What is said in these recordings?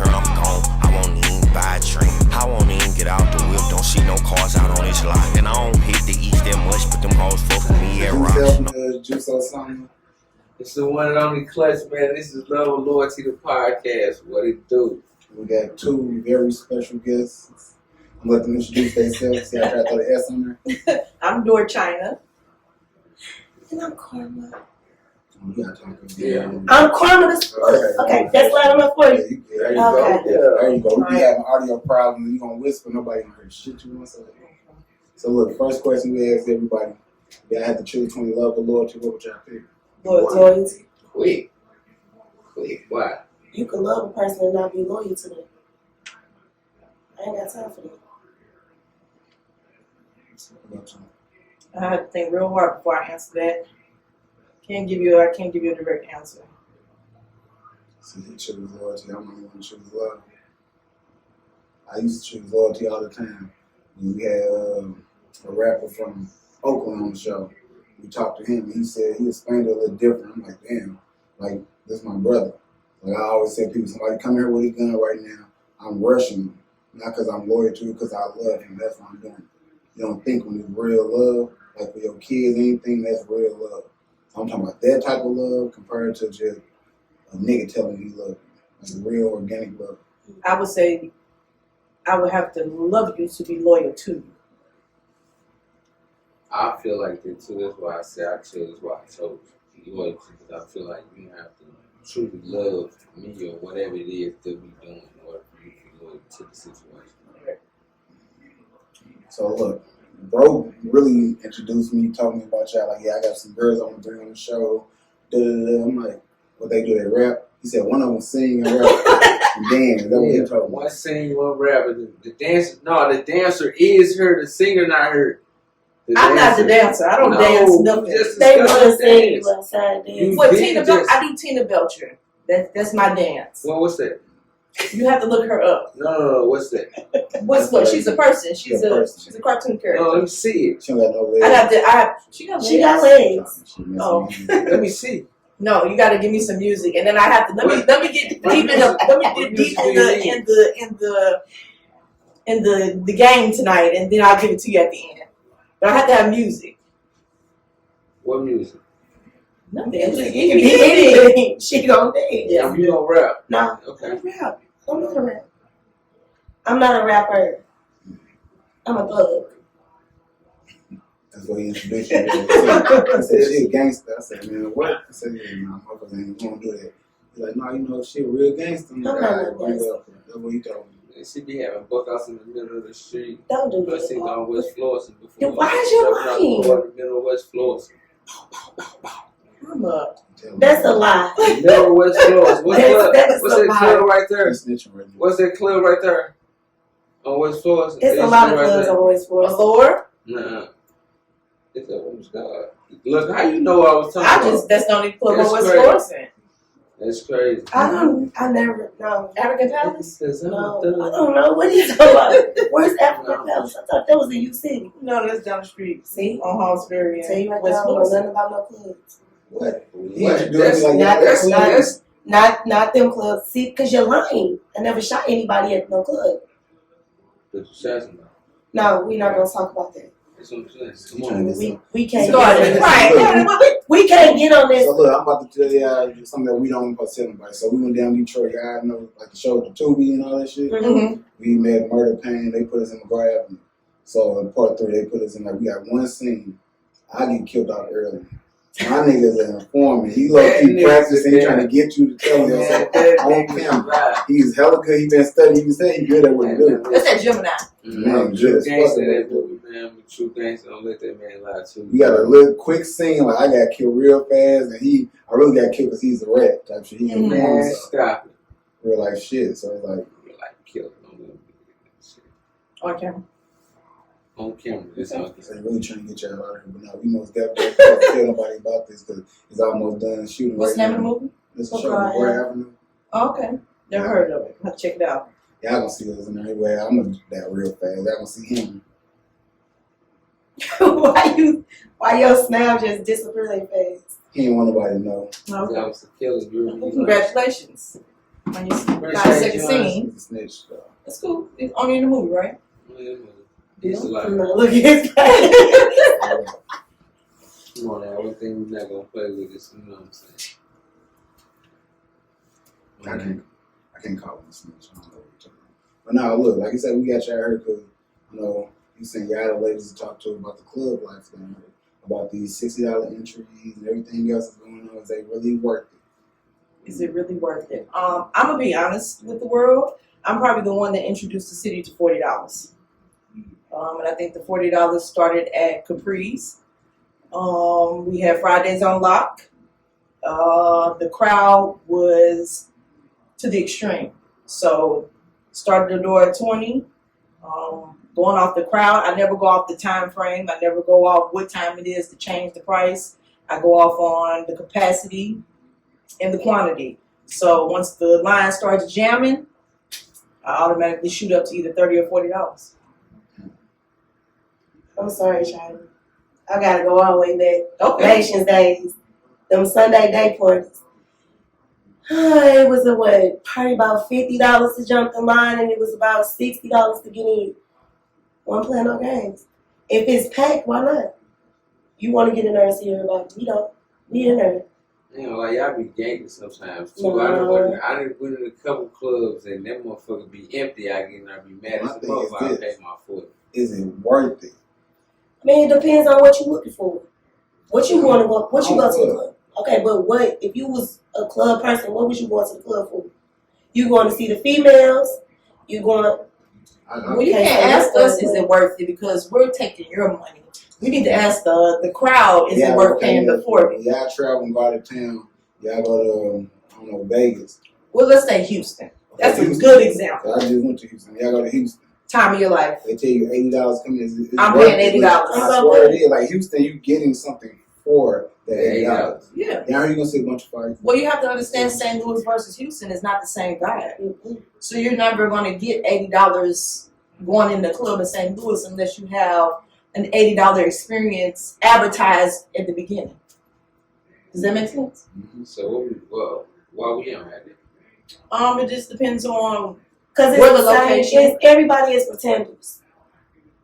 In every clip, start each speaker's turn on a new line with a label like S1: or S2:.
S1: turn, I'm gone. I won't even buy a drink. I won't even get out the whip. Don't see no cars out on this lot. And I don't hit the east that much, but them hoes fuck with me at rocks.
S2: Juice or something.
S3: It's the one and only Clutch, man. This is Love and Loyalty, the podcast. What it do?
S2: We got two very special guests. I'm going to let them introduce themselves. See, I try to throw the S on there.
S4: I'm Dor China. And I'm Karma.
S2: You gotta talk
S4: I'm Karma. Okay, that's loud enough for you.
S2: There you
S4: Okay.
S2: go. There you go. We have an audio problem. You gonna whisper, nobody gonna hear shit you want to say. So look, first question we ask everybody: y'all had to choose between love or loyalty. What would y'all pick?
S4: Loyalty.
S3: Quick. Why?
S4: You can love a person and not be loyal to them. I ain't got time for that. I have to think real hard before I answer that. I can't give you a direct answer.
S2: So he choose loyalty. I'm not gonna choose love. I used to choose loyalty all the time. We had a rapper from Oakland on the show. We talked to him, and he said he explained it a little different. I'm like, damn, like this is my brother. Like I always say, people, somebody come here with a gun right now, I'm rushing him, not because I'm loyal to him, because I love him. That's what I'm doing. You don't think when it's real love, like for your kids, anything that's real love. So I'm talking about that type of love compared to just a nigga telling you love you, like real organic love.
S4: I would say I would have to love you to be loyal to you.
S3: I feel like that too. That's why I said I chose. That's why I chose loyalty, because I feel like you have to truly love me or whatever it is that we doing in order for you to be loyal to the situation.
S2: So look, bro really introduced me, told me about y'all. Like, yeah, I got some girls I want to bring on the show. I'm like, what they do? They rap. He said one of them sing and rap and dance. That's what he told me.
S3: One sing, one rap. The dancer, no, the dancer is her. The singer not her.
S4: I'm not the dancer. I don't dance nothing.
S3: They
S4: want to sing.
S3: You
S4: What
S3: did
S4: Tina
S3: just-
S4: I do Tina Belcher. That's my dance.
S3: Well, what's that?
S4: You have to look her up.
S3: No, what's that?
S4: What's what? She's a person. She's a cartoon character.
S3: No, let me see it.
S2: She don't got no legs.
S4: She got legs. Oh.
S3: Let me see.
S4: No, you got to give me some music, and then I have to let me get deep in the game tonight, and then I'll give it to you at the end. But I have to have music.
S3: What music?
S4: Nothing. It can be anything. She gonna dance.
S3: Yeah, you gonna rap?
S4: No,
S3: Okay.
S4: I don't rap. I'm not a rapper. I'm not a rapper. I'm a thug.
S2: That's what he introduced you to. I said, she a gangster. I said, man, what? I said, yeah, no, motherfuckers ain't gonna do that. He's like, no, you know, she a real gangster. I'm like, that's what he told me.
S3: She be having buckouts in the middle of the street.
S4: Don't do
S3: But she
S4: that.
S3: on West Florissant before.
S4: Then why is you lying?
S3: In the middle of West Florissant.
S4: That's a lie.
S3: Middle of West Florissant. What's that club right there?
S2: He's snitching right now.
S3: What's that club right there? On West Florissant.
S4: It's a lot of clubs on West Florissant. Allure?
S3: Nah. It's a woman's God. Look, how you know I was talking about?
S4: That's the only club on West
S3: crazy.
S4: Florissant.
S3: That's crazy.
S4: I never know. African Palace?
S3: No,
S4: I don't know. What are you talking about? Where's African Palace? I thought that was in UC. No, that's down the street. See? On Hallsbury and
S5: Tell you right
S4: West
S5: now, I don't know
S4: Florissant.
S5: nothing about no clubs.
S2: What? He
S3: What?
S2: introduced me
S3: That's
S2: like
S3: that's
S5: Not them clubs. See, because you're lying. I never shot anybody at no club.
S3: But you said something.
S5: No, we're not going to talk about that.
S3: That's what I'm saying.
S2: You
S3: Come
S2: trying to
S3: on.
S2: get some-
S5: We can't
S4: Started.
S5: get on
S4: Right.
S5: We can't get on this.
S2: So look, I'm about to tell y'all something that we don't supposed to tell nobody. So we went down Detroit. Y'all know, like the show, the Tubi and all that shit.
S4: Mm-hmm.
S2: We met Murder Pain. They put us in McGraw Avenue. So in part 3, they put us in like we got one scene. I get killed off early. My nigga's an informant. He low key practicing, trying to get you to tell him something on camera. He's hella good. He been studying. He can say he good at what he do.
S4: That's that Gemini.
S2: Man,
S3: True
S2: just
S3: gangster,
S2: fuck
S3: that movie, man. True gangster, don't let that man lie to you.
S2: We got a little quick scene. Like I got killed real fast, and I really got killed because he's a rat type shit. He
S4: Mhm.
S2: informed
S3: Man, stop it.
S2: real life shit. So it's like.
S3: You're like killed on
S4: On camera.
S3: on camera. It's on
S2: So they really trying to get y'all out of here, but now we most definitely can't tell nobody about this because it's almost done shooting.
S4: What's the
S2: right
S4: name of the
S2: now.
S4: movie?
S2: It's a show on McGraw Avenue.
S4: Oh, okay. Never heard of it. I'll have to check it out.
S2: Y'all gonna see us in there anyway. I'm gonna do that real fast. Y'all gonna see him.
S5: Why your snap just disappeared that fast?
S2: He ain't want nobody to know.
S3: That was a killer.
S4: Congratulations. when you
S3: Appreciate
S4: 5 second
S3: you,
S4: scene.
S2: He's a snitch, though.
S4: That's cool. It's only in the movie, right?
S3: It's like,
S5: Look at his face.
S3: come on now, one thing we're not gonna play with this, you know what I'm saying?
S2: I can't call him a snitch. I don't know what you're talking about. But now, look, like you said, we got y'all here because, you know, you saying y'all the ladies to talk to about the club life down here, about these $60 entries and everything else that's going on. Is they really worth it?
S4: Is it really worth it? I'm gonna be honest with the world. I'm probably the one that introduced the city to $40. And I think the $40 started at Capri's. We had Fridays on Lock. The crowd was to the extreme. So started the door at 20. Going off the crowd, I never go off the time frame. I never go off what time it is to change the price. I go off on the capacity and the quantity. So once the line starts jamming, I automatically shoot up to either $30 or $40.
S5: I'm sorry, Charlie. I gotta go all the way back.
S4: Okay.
S5: Nations Days. Them Sunday day parties. It was probably about $50 to jump the line, and it was about $60 to get in. One playing no games. If it's packed, why not? You want to get in there and see everybody. We don't. We in there.
S3: You know, like y'all be ganking sometimes too.
S5: No.
S3: I done went in a couple clubs and that motherfucker be empty. I get and I be mad
S2: My
S3: as a
S2: thing is
S3: motherfucker. I
S2: this.
S3: pay my $40.
S2: Is it worth it?
S5: I mean, it depends on what you're looking for. What you want to go. What you go to the club. Okay, but what if you was a club person? What was you going to the club for? You going to see the females? You going?
S4: Well, you can't ask us, is it worth it? Because we're taking your money. We need to ask the crowd, is it worth paying the $40?
S2: Y'all travel and go out of town. Y'all go to, I don't know, Vegas.
S4: Well, let's say Houston. That's a
S2: Houston.
S4: good example.
S2: I just went to Houston. Y'all go to Houston.
S4: Time of your life.
S2: They tell you $80 coming. It's
S4: I'm
S2: worth
S4: paying
S2: it.
S4: $80.
S2: I swear it is. Like Houston, you getting something for that $80.
S4: Yeah.
S2: Now you're gonna see a bunch of fights.
S4: Well, you have to understand St. Louis versus Houston is not the same vibe. So you're never going to get $80 going in the club in St. Louis unless you have an $80 experience advertised at the beginning. Does that make sense?
S3: So why we don't have it?
S4: It just depends on
S5: Because
S4: where
S5: it's
S4: the
S5: the same.
S4: location.
S5: Everybody is pretenders.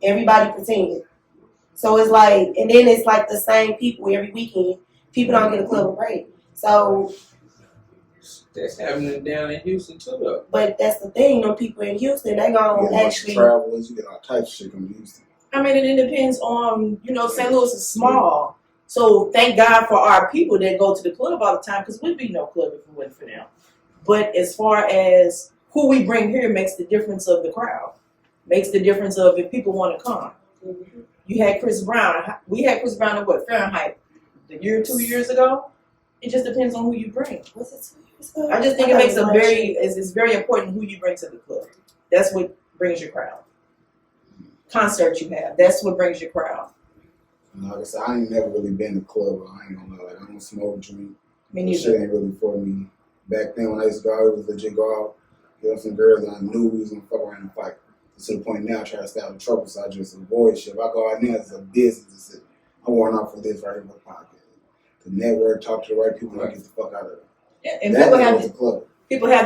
S5: Everybody pretending. So it's like, and then it's like the same people every weekend. People don't get a club break. So,
S3: That's happening down in Houston too, though.
S5: but that's the thing. Them people in Houston, they
S2: You
S5: gonna
S2: get a bunch of
S5: actually.
S2: travelers. You get all types of shit coming to Houston.
S4: I mean, it depends on, St. Louis is small. So thank God for our people that go to the club all the time because we'd be no club if it wasn't for them. But as far as who we bring here makes the difference of the crowd. Makes the difference of if people want to come.
S5: Mhm.
S4: You had Chris Brown. We had Chris Brown at Fahrenheit? A year or 2 years ago? It just depends on who you bring.
S5: Was it 2 years ago?
S4: I just think
S5: I
S4: it
S5: thought
S4: makes
S5: was
S4: a
S5: last
S4: very,
S5: year.
S4: it's very important who you bring to the club. That's what brings your crowd. Concert you have, that's what brings your crowd.
S2: And like I said, I ain't never really been to club. I ain't gonna lie. Like I don't smoke, drink.
S4: Me
S2: That shit
S4: neither.
S2: ain't really for me. Back then when I used to go out, it was legit go out, get up some girls and I knew we was gonna fuck around and fight. To the point now I try to stay out of trouble, so I just avoid shit. If I go out now, it's a business. It's I'm going out for this right here with podcast. The network, talk to the right people, and get the fuck out of it.
S4: And
S2: That
S4: people
S2: was
S4: have
S2: the club.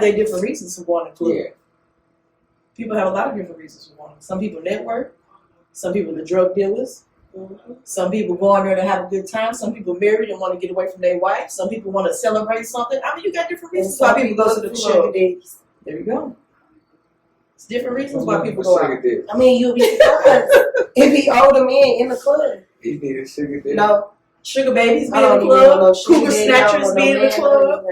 S4: their different reasons for going to club.
S3: Yeah.
S4: People have a lot of different reasons for going. Some people network. Some people are drug dealers.
S5: Mhm.
S4: Some people go in there to have a good time. Some people married and want to get away from their wife. Some people want to celebrate something. I mean, you got different
S5: And
S4: reasons why
S5: some
S4: people go to the
S5: for sugar
S4: club.
S5: daddies.
S4: There you go. It's different reasons why people go out.
S3: Sugar daddy.
S5: I mean, you'll be surprised. It be older men in the club.
S3: He need a sugar daddy.
S5: No,
S4: Sugar babies be
S5: I
S4: in the
S5: don't even know no
S4: club.
S5: sugar
S4: Cougar
S5: daddy. I don't
S4: snatchers
S5: know
S4: be in
S5: no
S4: the
S5: man.
S4: club.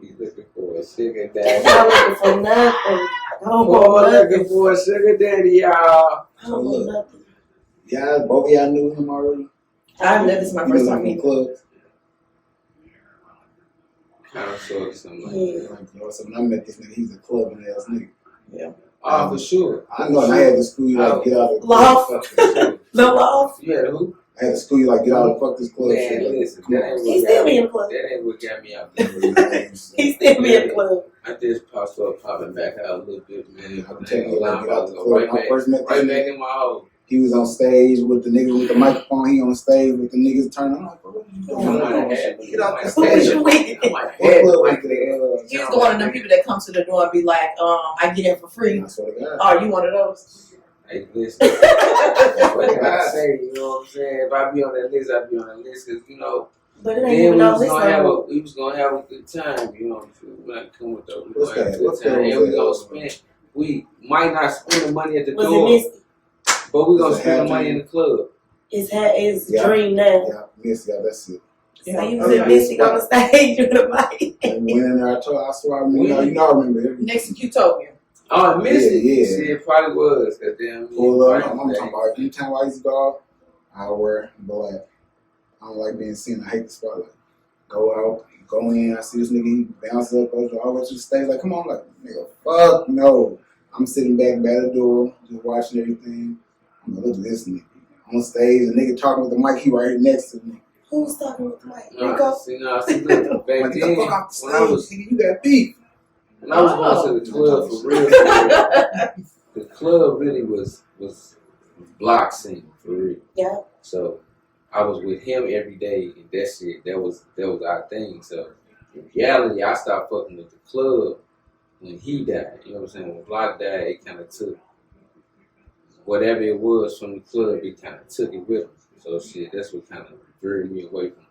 S3: He's looking for a sugar
S5: I'm
S3: daddy.
S5: not looking for nothing. I don't
S3: Boy,
S5: want
S3: looking
S5: nothing.
S3: for a sugar daddy, y'all.
S5: I don't want nothing.
S2: Yeah, both of y'all knew him already.
S4: I've never. This is my
S2: You
S4: first
S2: knew
S4: time
S2: him
S4: meeting.
S2: from clubs.
S3: Kind of sort of something like
S5: Yeah.
S3: that.
S2: Like, you know, so when I met this nigga, he's a clubbing ass nigga.
S3: Oh, for sure.
S2: I know, and I had to school you like get out of the
S5: Loft.
S2: club.
S5: No love.
S3: You had a who?
S2: I had to school you like get out of fuck this club.
S3: Man,
S2: shit.
S3: listen,
S2: Come on.
S3: that ain't
S5: He
S3: what
S5: still
S3: got
S5: be
S3: me.
S5: in the club.
S3: That ain't what got me out.
S5: He still be in the club.
S3: I just popped up, popping back out a little bit, man.
S2: I'm telling you, like, get out the club.
S3: Right
S2: When I first met
S3: back
S2: this nigga,
S3: in my hole.
S2: he was on stage with the niggas with the microphone. He on stage with the niggas turning. I'm like, bro, what are you doing? Get off the
S5: Who was
S2: stage.
S5: you with?
S2: What club like that?
S4: He was one of them people that comes to the door and be like, I get in for free.
S2: I swear to God.
S4: Oh, you one of those?
S3: Hey, listen. What can I say? You know what I'm saying? If I be on that list, I be on that list because you know.
S5: But it ain't
S3: Then
S5: even
S3: we
S5: no
S3: was
S5: list
S3: gonna
S5: no
S3: have
S5: more.
S3: we was gonna have a good time, you know. When I come with those, we
S2: What's
S3: gonna have a
S2: that?
S3: good
S2: What's
S3: time,
S2: that?
S3: and we gonna spend. We might not spend the money at the
S5: Was it
S3: door,
S5: Misty?
S3: but we gonna
S2: Is it
S3: spend the
S2: half
S3: money in the club.
S5: It's
S2: Yeah.
S5: Dream now.
S2: Yeah, Miss, yeah, that's it.
S5: So you
S2: Oh,
S5: was
S2: yeah.
S5: in Mystic on the stage with the mic.
S2: And we went in there, I swear, I remember, you know, I remember everything.
S4: Next to Utopia.
S3: Oh, I missed it.
S2: Yeah.
S3: See, it probably was. Goddamn.
S2: Full up. I'm talking about anytime I used to go out, I wear black. I don't like being seen. I hate the spotlight. Go out, go in. I see this nigga, he bounces up, goes all the way to the stage. Like, come on, like, nigga, fuck no. I'm sitting back by the door, just watching everything. I'm like, look at this nigga on stage. The nigga talking with the mic, he right here next to me.
S5: Who was talking with the mic?
S3: No,
S5: Rico?
S3: see, look,
S2: I'm
S3: back
S2: like, get
S3: then,
S2: the fuck off the stage,
S3: when I was
S2: nigga, you got beef.
S3: when I was going to the club for real, the club really was block scene for real.
S5: Yeah.
S3: So I was with him every day, and that shit, that was our thing. So in reality, I stopped fucking with the club when he died. You know what I'm saying? When Block died, it kind of took whatever it was from the club. It kind of took it with him. So shit, that's what kind of drew me away from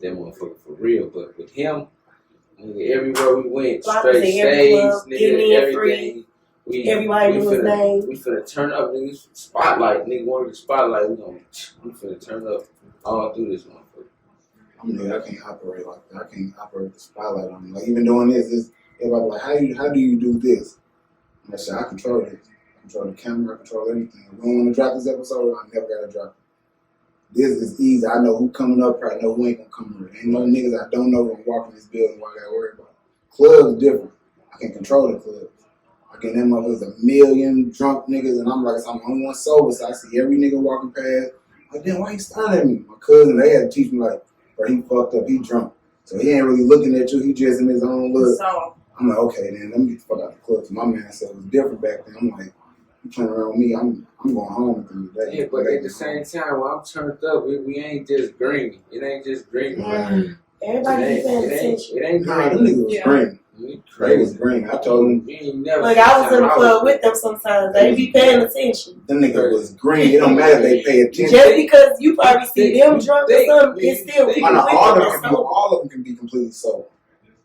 S3: that motherfucker for real. But with him, nigga, everywhere we went,
S5: Block was
S3: straight
S5: in every
S3: stage,
S5: club, getting
S3: nigga,
S5: in
S3: everything.
S5: Everybody knew his name.
S3: We finna turn up, nigga. Spotlight, nigga. One of the spotlight. We finna turn up all through this motherfucker.
S2: I mean, I can't operate like that. I can't operate the spotlight on me. Like, even doing this, everybody like, how do you do this? And I said, I control it. I control the camera, I control everything. If we don't want to drop this episode, I never gotta drop it. This is easy. I know who coming up, I know who ain't gonna come here. Ain't no niggas I don't know gonna walk in this building what I gotta worry about. Club's different. I can control the club. I get them motherfuckers a million drunk niggas, and I'm like, I'm the only one sober, so I see every nigga walking past. Like, damn, why you staring at me? My cousin, they had to teach me, like, bro, he fucked up, he drunk. So he ain't really looking at you, he just in his own look.
S4: So,
S2: I'm like, okay, then let me get the fuck out the club. So my man said it was different back then. I'm like, you playing around with me, I'm going home at the end of the day.
S3: Yeah, but at the same time, when I'm turned up, we ain't just green. It ain't just green.
S5: Everybody be paying attention.
S3: It ain't
S2: Nah, them
S3: green.
S2: niggas was
S4: Yeah.
S2: green.
S3: We
S2: They was
S3: crazy.
S2: green. I told them,
S3: You ain't never
S5: Look, I was in the
S3: I
S5: club with them sometimes. They be paying attention.
S2: them niggas was green. It don't matter if they pay attention.
S5: Just because you probably see them drunk or something, it's still
S3: think-
S5: people
S2: Man,
S5: with
S2: all
S5: them.
S2: of them
S5: So,
S2: can be completely sober.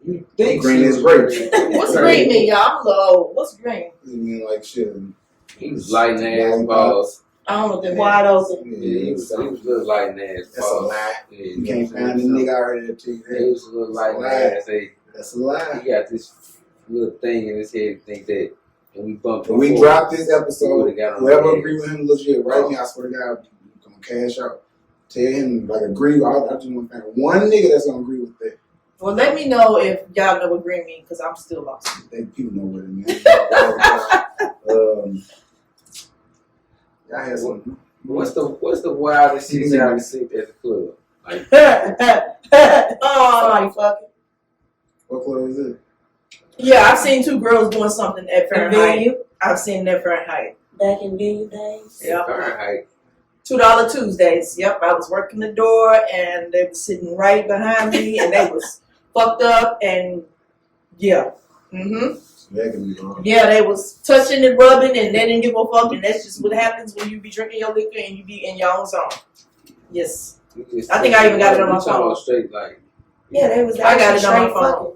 S3: You think
S2: Green
S3: she
S2: is
S3: was
S2: great.
S4: what's green mean, y'all? I'm low. What's green?
S2: I mean, like, shit.
S3: He was lighting ass balls.
S4: I don't know what that means.
S5: wide open.
S3: Yeah, he was little lighting ass
S2: That's a
S3: balls.
S2: lie.
S3: Yeah,
S2: You can't find a nigga already that tell you
S3: He
S2: that.
S3: was a little lighting
S2: That's a lie.
S3: ass. Hey,
S2: That's a lie.
S3: he got this little thing in his head. Think that when we bumped.
S2: When we
S3: before,
S2: drop this
S3: we
S2: episode,
S3: would've got on
S2: whoever
S3: the
S2: agree with him legit, right now, I swear to God, I'm gonna cash out. Tell him, like, agree. I just want to find one nigga that's gonna agree with that.
S4: Well, let me know if y'all know what green means, because I'm still lost.
S2: People know what it means. I had some.
S3: What's the wildest shit y'all can see at the club? Like,
S5: Somebody fucking.
S2: What club is it?
S4: Yeah, I've seen two girls doing something at
S5: In
S4: Fahrenheit.
S5: venue.
S4: I've seen that Fahrenheit.
S5: Back in venue days.
S4: Yeah.
S3: Fahrenheit.
S4: $2 Tuesdays. Yep, I was working the door and they were sitting right behind me and they was fucked up and yeah.
S2: That can be wrong.
S4: Yeah, they was touching and rubbing and they didn't give a fuck, and that's just what happens when you be drinking your liquor and you be in your own zone. Yes. I think I even got it on my phone.
S3: Straight like.
S5: Yeah, they was
S4: I got it on my
S5: straight
S4: phone.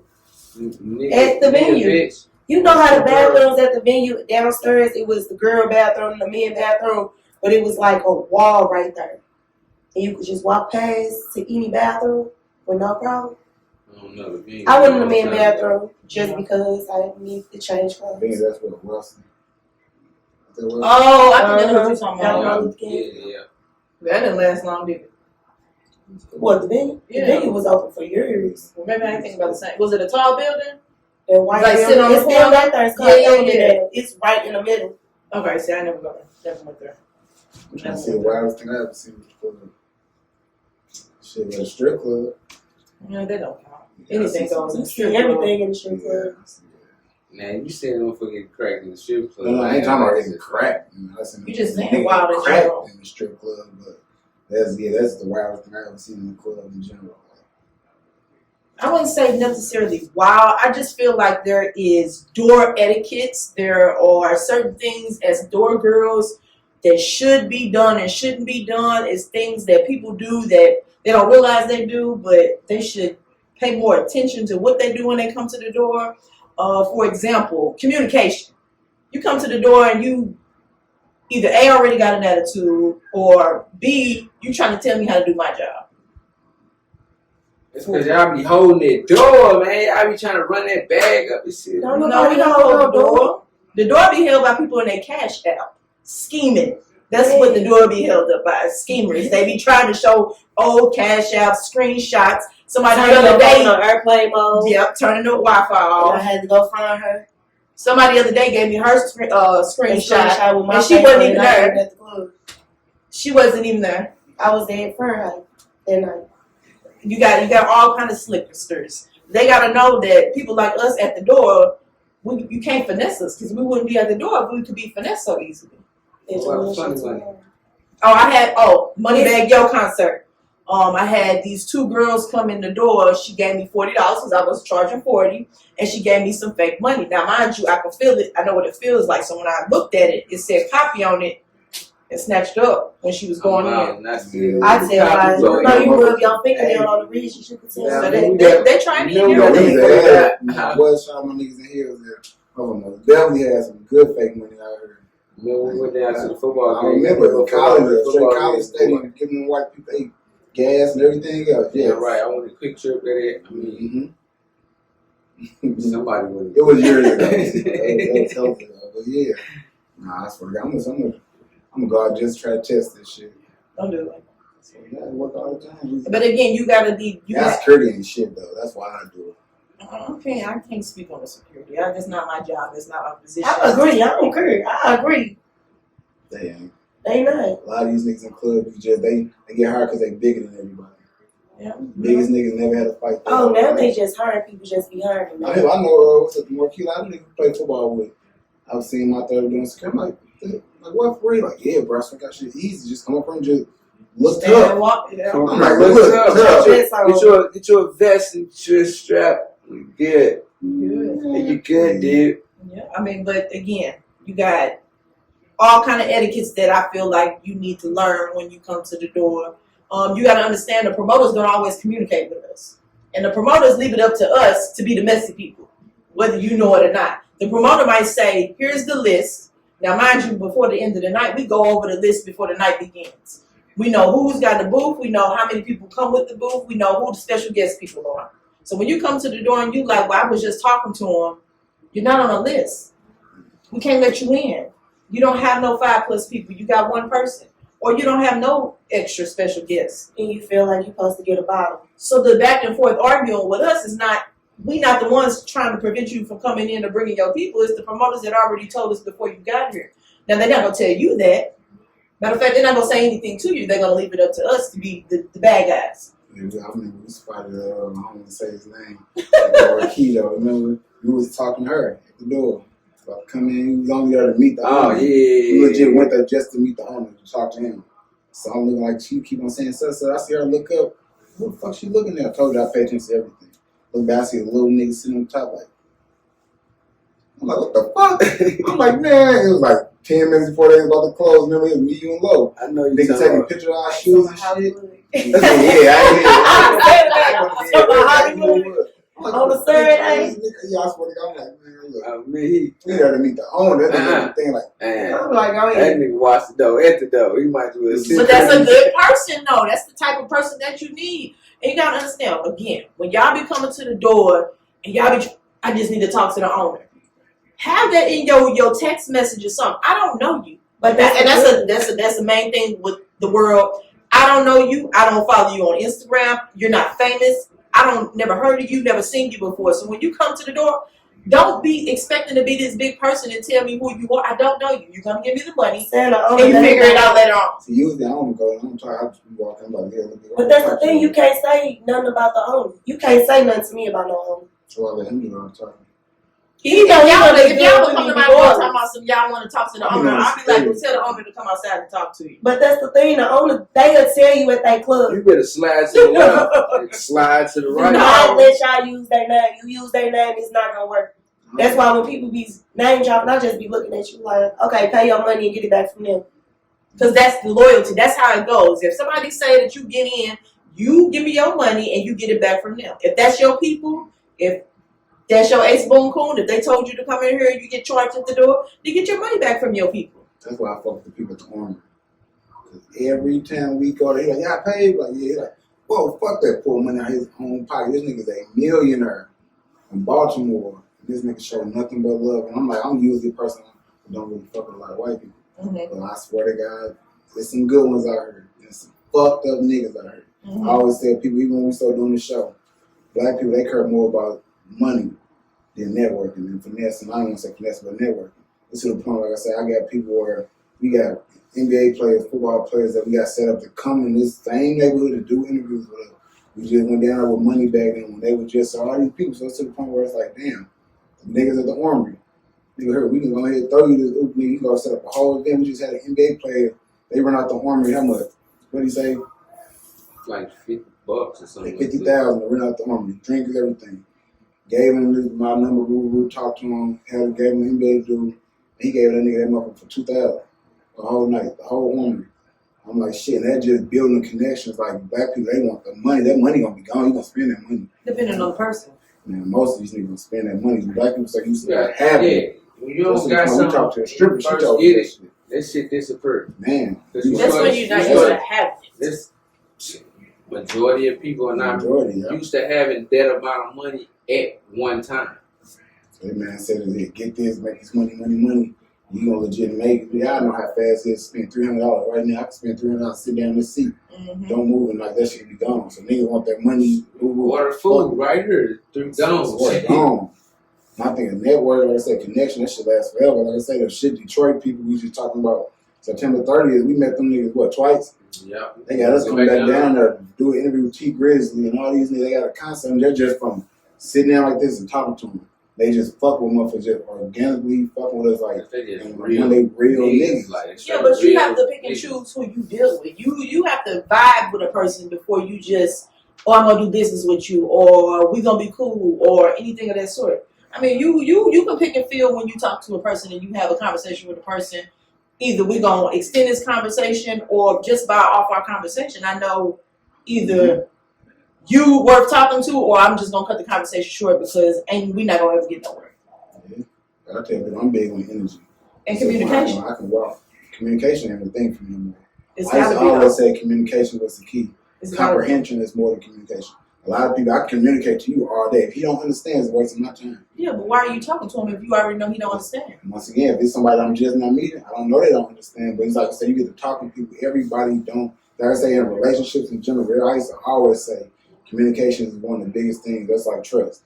S5: fucking. At the venue.
S3: Bitch.
S5: You know how the bathrooms at the venue downstairs, it was the girl bathroom and the men bathroom, but it was like a wall right there. And you could just walk past to any bathroom with no problem.
S3: I don't know.
S5: I went in the men bathroom just because I need to change
S2: I
S5: clothes.
S2: think that's what Rusty. Is that what?
S4: Oh, I think I know what you're talking about.
S3: Yeah.
S4: That didn't last long, did it?
S5: What, the venue?
S4: Yeah.
S5: The venue was open for years.
S4: Well, maybe I didn't think about the same. Was it a tall building?
S5: And white
S4: Like sit on
S5: it's
S4: the
S5: still
S4: floor?
S5: right there. It's called
S4: Yeah.
S5: Elmendale. It's right in the middle.
S4: Okay, see, I never got there. Never went there.
S2: I'm trying to see the wildest thing I ever seen with the club. Shit, at a strip club.
S4: No, they don't count.
S2: Yeah, I
S4: Anything
S2: see
S4: goes in
S2: some-
S4: the strip
S5: See
S4: club.
S5: everything in the strip club.
S3: Man, you said them for getting cracked in the strip club.
S2: No, I ain't talking about getting cracked.
S4: You just saying wild in
S2: cracked
S4: general.
S2: in the strip club, but that's the wildest thing I've ever seen in the club in general.
S4: I wouldn't say necessarily wild. I just feel like there is door etiquettes. There are certain things as door girls that should be done and shouldn't be done. It's things that people do that they don't realize they do, but they should pay more attention to what they do when they come to the door. For example, communication. You come to the door and you either A, already got an attitude, or B, you trying to tell me how to do my job.
S3: It's because y'all be holding that door, man. I be trying to run that bag up and shit.
S4: No, we don't hold the door. The door be held by people in their cash app. Scheming. That's what the door be held up by. Schemers. They be trying to show old cash app screenshots. Somebody the other day
S5: on airplane mode.
S4: Yep, turning the Wi-Fi off.
S5: I had to go find her.
S4: Somebody the other day gave me her screenshot,
S5: with my
S4: and she wasn't even
S5: and I
S4: there.
S5: at the club.
S4: She wasn't even there.
S5: I was there for her that night.
S4: You got all kind of slicksters. They gotta know that people like us at the door, you can't finesse us because we wouldn't be at the door if we could be finessed so easily.
S3: Well, funny money.
S4: Moneybag Yo concert. I had these two girls come in the door. She gave me $40 because I was charging $40, and she gave me some fake money. Now, mind you, I can feel it. I know what it feels like. So when I looked at it, it said copy on it. And snatched up when she was going in.
S3: That's good.
S5: I tell you, you rub your fingernail on the ridge, you should tell.
S2: Yeah,
S4: So they trying to
S3: you
S4: get
S3: know
S4: you.
S3: that.
S2: I was trying my niggas in here. Oh no, definitely had some good fake money out here.
S3: Remember we went down to the football
S2: I
S3: game.
S2: remember college, straight
S3: Football
S2: college
S3: game.
S2: stadium, giving them white people gas and everything else.
S3: Yeah,
S2: Yes.
S3: right. I went a quick trip at it. I mean, somebody would.
S2: It was years ago. That was healthy though. But yeah, nah, I swear to God, I'm gonna go out just try to test this shit.
S4: Don't do it.
S2: So yeah, I work all the time.
S4: But again, you gotta be.
S2: That's security and shit though. That's why I do it.
S4: I can't speak on the security. That's not my job. That's not my position.
S5: I agree. I don't care. I agree.
S2: They ain't.
S5: They not.
S2: A lot of these niggas in clubs, they get hired because they bigger than everybody.
S4: Yeah.
S2: Biggest niggas never had a fight.
S5: Oh, now they just hiring people just be hiring them.
S2: I know what's up, Marquis. I didn't even play football with. I've seen him out there doing security. I'm like what for real? Like, yeah, bro, I got shit easy. Just come up here and just look
S4: Stand and
S2: tough.
S4: walk. Yeah.
S2: I'm like,
S3: Look
S2: look
S3: up.
S2: tough.
S3: Get your vest and your strap. You good.
S4: Good.
S3: You good, dude.
S4: Yeah. I mean, but again, you got all kind of etiquettes that I feel like you need to learn when you come to the door. You got to understand the promoters don't always communicate with us, and the promoters leave it up to us to be the messy people, whether you know it or not. The promoter might say, "Here's the list." Now, mind you, before the end of the night, we go over the list before the night begins. We know who's got the booth. We know how many people come with the booth. We know who the special guest people are. So when you come to the door and you like, well, I was just talking to him, you're not on a list. We can't let you in. You don't have no 5+ people. You got one person. Or you don't have no extra special guests.
S5: And you feel like you're supposed to get a bottle.
S4: So the back and forth arguing with us is not, we not the ones trying to prevent you from coming in or bringing your people. It's the promoters that already told us before you got here. Now, they're not going to tell you that. Matter of fact, they're not going to say anything to you. They're going to leave it up to us to be the bad guys.
S2: Yeah, I remember we spotted, I don't want to say his name, Keto. Remember, we was talking to her at the door. About to come in, he was only there to meet the owner. He legit went there just to meet the owner, to talk to him. So I'm looking like, she keep on saying, so I see her look up. What the fuck she looking at? I told you I pay attention to everything. Look back, I see a little nigga sitting on top, like, I'm like, what the fuck? I'm like, man, it was like 10 minutes before they was about to close. Remember, it was me, you, and Low.
S3: I know you
S2: Nigga taking a picture of our shoes and shit.
S5: Hollywood.
S2: Yeah, I
S5: Hollywood. On the Saturday.
S2: Yeah, I swear to God, I'm like, man, look.
S3: I mean,
S2: We had to meet the owner. That's the thing, like,
S3: man,
S5: I'm like, oh
S3: that
S5: yeah.
S3: nigga watched the door at the door. He might do it.
S4: But that's a good person, though. That's the type of person that you need. And you got to understand, again, when y'all be coming to the door and y'all be, I just need to talk to the owner. Have that in your text message or something. I don't know you.
S5: But
S4: That's the main thing with the world. I don't know you. I don't follow you on Instagram. You're not famous. I don't never heard of you, never seen you before. So when you come to the door, don't be expecting to be this big person and tell me who you are. I don't know you. You're gonna give me the money and you figure it out later on.
S2: so usually I don't go, I'm trying to walk in, like, yeah, look at
S5: But that's the thing, you can't say nothing about the owner. You can't say nothing to me about no owner.
S2: So I let him do what I'm talking.
S5: He know he gonna
S4: If y'all
S5: do
S4: would come to
S5: it
S4: my door
S5: regardless.
S4: talking about some y'all want to talk to the
S2: I
S4: owner,
S2: know
S4: I'll be
S2: it's
S4: like,
S2: crazy.
S4: well, tell the owner to come outside and talk to you.
S5: But that's the thing. The owner, they'll tell you at that club.
S3: You better slide to the left and slide to the
S5: Do
S3: right.
S5: not let y'all use their name. You use their name, it's not gonna work. That's why when people be name dropping, I just be looking at you like, okay, pay your money and get it back from them.
S4: Because that's the loyalty. That's how it goes. If somebody say that you get in, you give me your money and you get it back from them. If that's your people, if that's your ace boon coon, if they told you to come in here and you get charged at the door, you get your money back from your people.
S2: That's why I fuck with the people at the army. Cause every time we go there, he like, yeah, I paid. Like, yeah, he like, whoa, fuck that, pull money out of his own pocket. This nigga's a millionaire from Baltimore. This nigga show nothing but love. And I'm like, I'm usually a person who don't really fuck with a lot of white people.
S4: Mm-hmm.
S2: But I swear to God, there's some good ones out here. There's some fucked up niggas out here.
S4: Mm-hmm.
S2: I always tell people, even when we start doing the show, black people, they care more about money than networking and finesse. And I don't want to say finesse, but networking. It's to the point, like I said, I got people where we got NBA players, football players that we got set up to come in this same neighborhood to do interviews with us. We just went down there with money back then when they were just all these people. So it's to the point where it's like, damn, the niggas at the armory. Nigga, here, we can go ahead and throw you this oop, nigga. You can go set up a whole event. We just had an NBA player. They run out the armory. How much? What did he say?
S3: Like $50 or something.
S2: Like 50,000 to rent out the armory. Drink is everything. Gave him my number. We talked to him. Gave him an NBA dude. He gave that nigga that motherfucker for 2,000 the whole night, the whole armory. I'm like, shit, that just building connections. Like, black people, they want the money. That money gonna be gone. You gonna spend that money.
S4: Depending on the person.
S2: Man, most of these niggas gonna spend that money. Black people say you should
S3: Yeah,
S2: have it.
S3: yeah. When you don't got
S2: We
S3: something,
S2: talked to a stripper. She
S3: first
S2: told
S3: get
S2: us
S3: it, that shit disappeared.
S2: man.
S3: That's
S2: you
S4: That's
S3: Well,
S4: when you're not
S3: yeah.
S4: used to having it.
S3: This majority of people are not
S2: majority, yeah.
S3: used to having that amount of money at one time.
S2: So that man said, get this, make this money. You gonna legit make it. Y'all know how fast it is to spend $300 right now. I can spend $300, sit down in this seat,
S4: Mm-hmm.
S2: don't move, and like that shit be gone. So niggas want that money.
S3: Order food right here, $3.
S2: It's gone. My thing is network, like I said, connection, that shit lasts forever. Like I say, the shit Detroit people we just talking about September 30th, we met them niggas, what, twice?
S3: Yeah.
S2: They got us coming back down there to do an interview with T Grizzly and all these niggas. They got a concept, and they're just from sitting down like this and talking to them. They just fuck with motherfuckers, just organically fucking with us like
S3: They just
S2: and
S3: real
S2: when they real
S3: niggas,
S2: niggas.
S3: like,
S4: Yeah, but you
S3: real
S4: have to pick and
S3: niggas.
S4: choose who you deal with. You have to vibe with a person before you just, oh, I'm gonna do business with you, or we gonna be cool, or anything of that sort. I mean, you can pick and feel when you talk to a person and you have a conversation with a person. Either we're gonna extend this conversation, or just by off our conversation, I know either you worth talking to, or I'm just gonna cut the conversation short because we're not gonna ever get nowhere.
S2: I tell you, I'm big on energy.
S4: And
S2: So
S4: communication.
S2: I can walk. Communication ain't a thing for me anymore.
S4: It's
S2: I used
S4: gotta
S2: to
S4: be.
S2: always say communication was the key.
S4: It's gotta be.
S2: Comprehension is more than communication. A lot of people, I can communicate to you all day. If he don't understand, it's a waste of my time.
S4: Yeah, but why are you talking to him if you already know he don't understand?
S2: And once again, if it's somebody I'm just not meeting, I don't know they don't understand. But it's like I say, you get to talking to people. Everybody don't. Like I say, in relationships in general, I used to always say communication is one of the biggest things. That's like trust.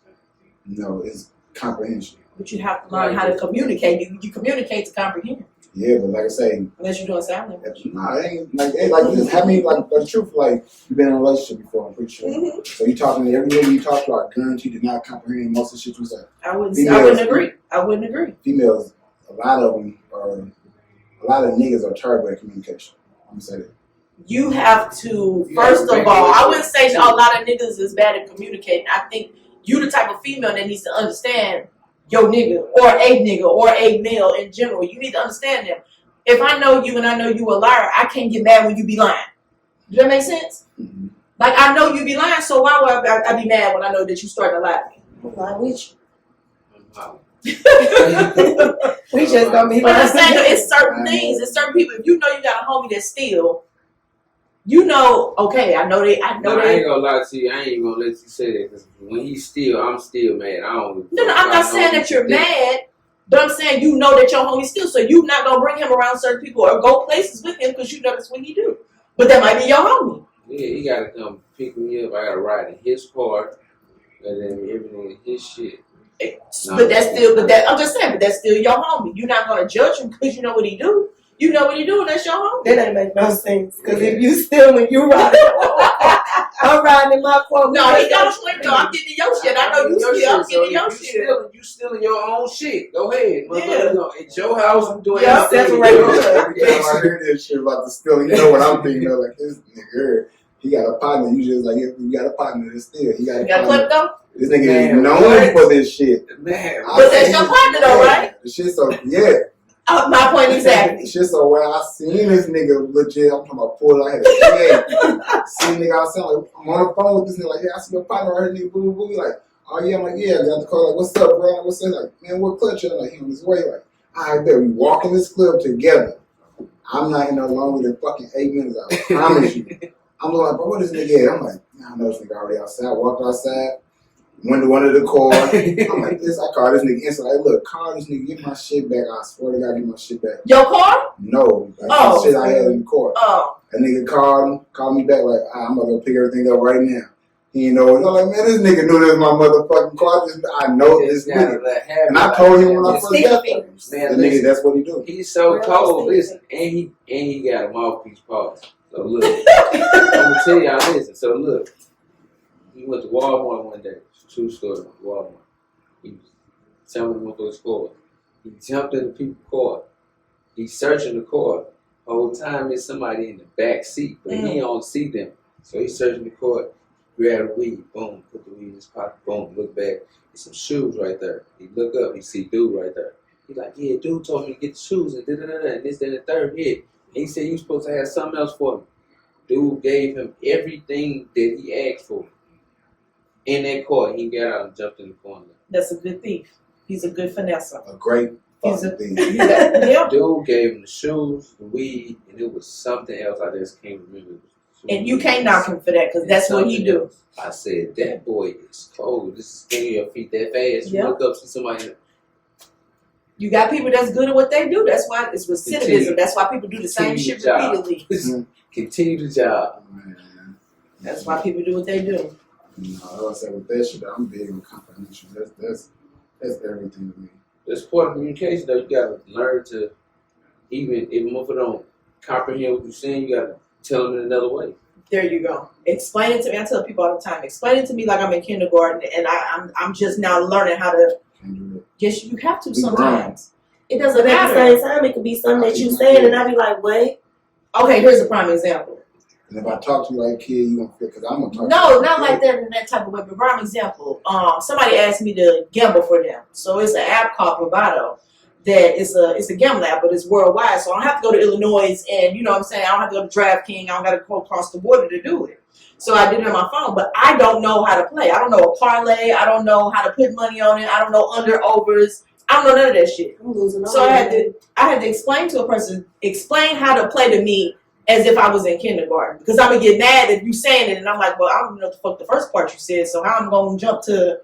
S2: You know, it's comprehension.
S4: But you have to learn how to communicate. You communicate to comprehend.
S2: Yeah, but like I say,
S4: Unless you're doing sign language.
S2: nah, it ain't like this. How many like the truth? Like you've been in a relationship before, I'm pretty sure.
S4: Mm-hmm.
S2: So you talking to every nigga you talk to, I guarantee did not comprehend most of the shit you say.
S4: I wouldn't agree.
S2: Females, a lot of niggas are terrible at communication. I'm gonna say that.
S4: You have to,
S3: You
S4: first
S3: have to
S4: of all,
S3: make
S4: I wouldn't say a lot of niggas is bad at communicating. I think you the type of female that needs to understand your nigga or a male in general. You need to understand them. If I know you and I know you a liar, I can't get mad when you be lying. Does that make sense?
S2: Mm-hmm.
S4: Like, I know you be lying, so why would I be mad when I know that you starting to lie to me?
S5: Lie with
S3: Wow.
S5: you. We just gonna be
S4: But I'm saying
S5: lying.
S4: it's certain things, it's certain people. If you know you got a homie that steal, you know, okay, I know
S3: No,
S4: they.
S3: I ain't gonna lie to you. I ain't even gonna let you say that because when he's still, I'm still mad. I don't.
S4: No, I'm not saying that you're mad, but I'm saying you know that your homie steal, so you're not gonna bring him around certain people or go places with him because you know that's what he do. But that might be your homie.
S3: Yeah, he gotta come pick me up. I gotta ride in his car, and then everything in his shit.
S4: But I'm just saying, but that's still your homie. You're not gonna judge him because you know what he do. You know what he do, and that's your homie.
S5: That ain't make no sense. Because if you stealing, you right. I'm riding in my quote.
S4: No, he got a point though. I'm getting your shit. I know you still. I'm getting your shit.
S3: You stealing your own shit. Go ahead.
S4: Yeah.
S3: It's your house. I'm doing
S4: Yeah,
S3: everything.
S4: separate.
S2: Every time I hear this shit about the steal, you know what I'm thinking of? Like, this nigga, he got a partner. You just like, you got a partner to steal. He got a
S4: You got
S2: partner.
S4: Klepto?
S2: This nigga
S3: Man,
S2: is known
S3: what?
S2: for this shit.
S3: Man,
S4: But that's your partner though, right?
S2: The shit so, yeah.
S4: My point exactly.
S2: The shit so, when I seen this nigga legit, I'm talking about pull, I had a PA. See nigga outside, like, I'm on the phone with this nigga, like, yeah, I see your partner right here, nigga, boo, boo, boo. He like, oh yeah, I'm like, yeah, I got the call, like, what's up, bro? What's up? Like, man, what clutch? I'm like, he on his way, like, I bet we walk in this club together. I'm not in no longer than fucking 8 minutes, I promise you. I'm like, bro, what is this nigga at? I'm like, nah, I know this nigga already outside. Walked outside, went to one of the cars. I'm like, I called this nigga inside. Like, look, call this nigga, get my shit back. I swear to God, get my shit back.
S4: Your car?
S2: No, like
S4: Oh.
S2: the shit I had in the car.
S4: Oh.
S2: That nigga called me back, like, I'm gonna go pick everything up right now. He ain't know. I'm like, man, this nigga knew this was my motherfucking car. I know this nigga. And I told him when I first got there.
S3: Man,
S2: The nigga, that's what he do.
S3: he's so
S5: Real
S3: cold.
S5: estate.
S3: Listen, and he got a mouthpiece pause. So look, I'm gonna tell y'all listen. So look, he went to Walmart one day. True story. Walmart. He was telling them what those cars. He jumped in the people's car. He's searching the car. The whole time there's somebody in the back seat, but he don't see them. So he's searching the car. Grab the weed. Boom. Put the weed in his pocket. Boom. Look back. There's some shoes right there. He look up. He see dude right there. He's like, yeah, dude told me to get the shoes and da-da-da-da, and this, that, and the third hit. And he said you supposed to have something else for me. Dude gave him everything that he asked for. In that car, he got out and jumped in the corner.
S4: That's a good thief. He's a good finesser.
S2: A great
S4: He's
S2: fucking
S4: a-
S2: thing.
S4: Yeah.
S3: Dude gave him the shoes, the weed, and it was something else I just can't remember.
S4: And you can't knock him for that because that's what he do.
S3: I said, that boy is cold. This is skinning your feet that fast. You
S4: Yeah.
S3: look up, see somebody.
S4: You got people that's good at what they do. That's why it's recidivism.
S3: Continue.
S4: That's why people do the same
S3: Continue
S4: shit
S3: the job.
S4: repeatedly.
S3: Continue the job.
S2: Man.
S4: That's why people do what they do.
S2: You know, I said with that shit, I'm big on comprehension. That's everything to me.
S3: That's part of communication, though. You gotta learn to, even if motherfucker don't comprehend what you're saying, you gotta tell them in another way.
S4: There you go. Explain it to me. I tell people all the time. Explain it to me like I'm in kindergarten and I'm just now learning how to.
S2: Can't do that.
S4: Yes, you have to
S2: We
S4: sometimes. It
S5: But
S4: doesn't
S5: at the
S4: matter.
S5: same time, it could be something that you saying, and I be like, what?
S4: Okay, here's a prime example.
S2: And if I talk to you like a kid, you gonna feel, because I'm gonna talk
S4: No,
S2: to you
S4: not
S2: a
S4: like
S2: kid.
S4: that in that type of way. But prime example. Somebody asked me to gamble for them. So it's an app called Bravado that it's a gambling app, but it's worldwide. So I don't have to go to Illinois and you know what I'm saying. I don't have to go to DraftKings. I don't got to go across the border to do it. So I did it on my phone, but I don't know how to play. I don't know a parlay. I don't know how to put money on it. I don't know under overs. I don't know none of that shit.
S5: I'm losing.
S4: So I had to explain to a person, explain how to play to me as if I was in kindergarten. Because I'm gonna get mad if you saying it and I'm like, well, I don't even know what the fuck the first part you said, so how I'm gonna jump to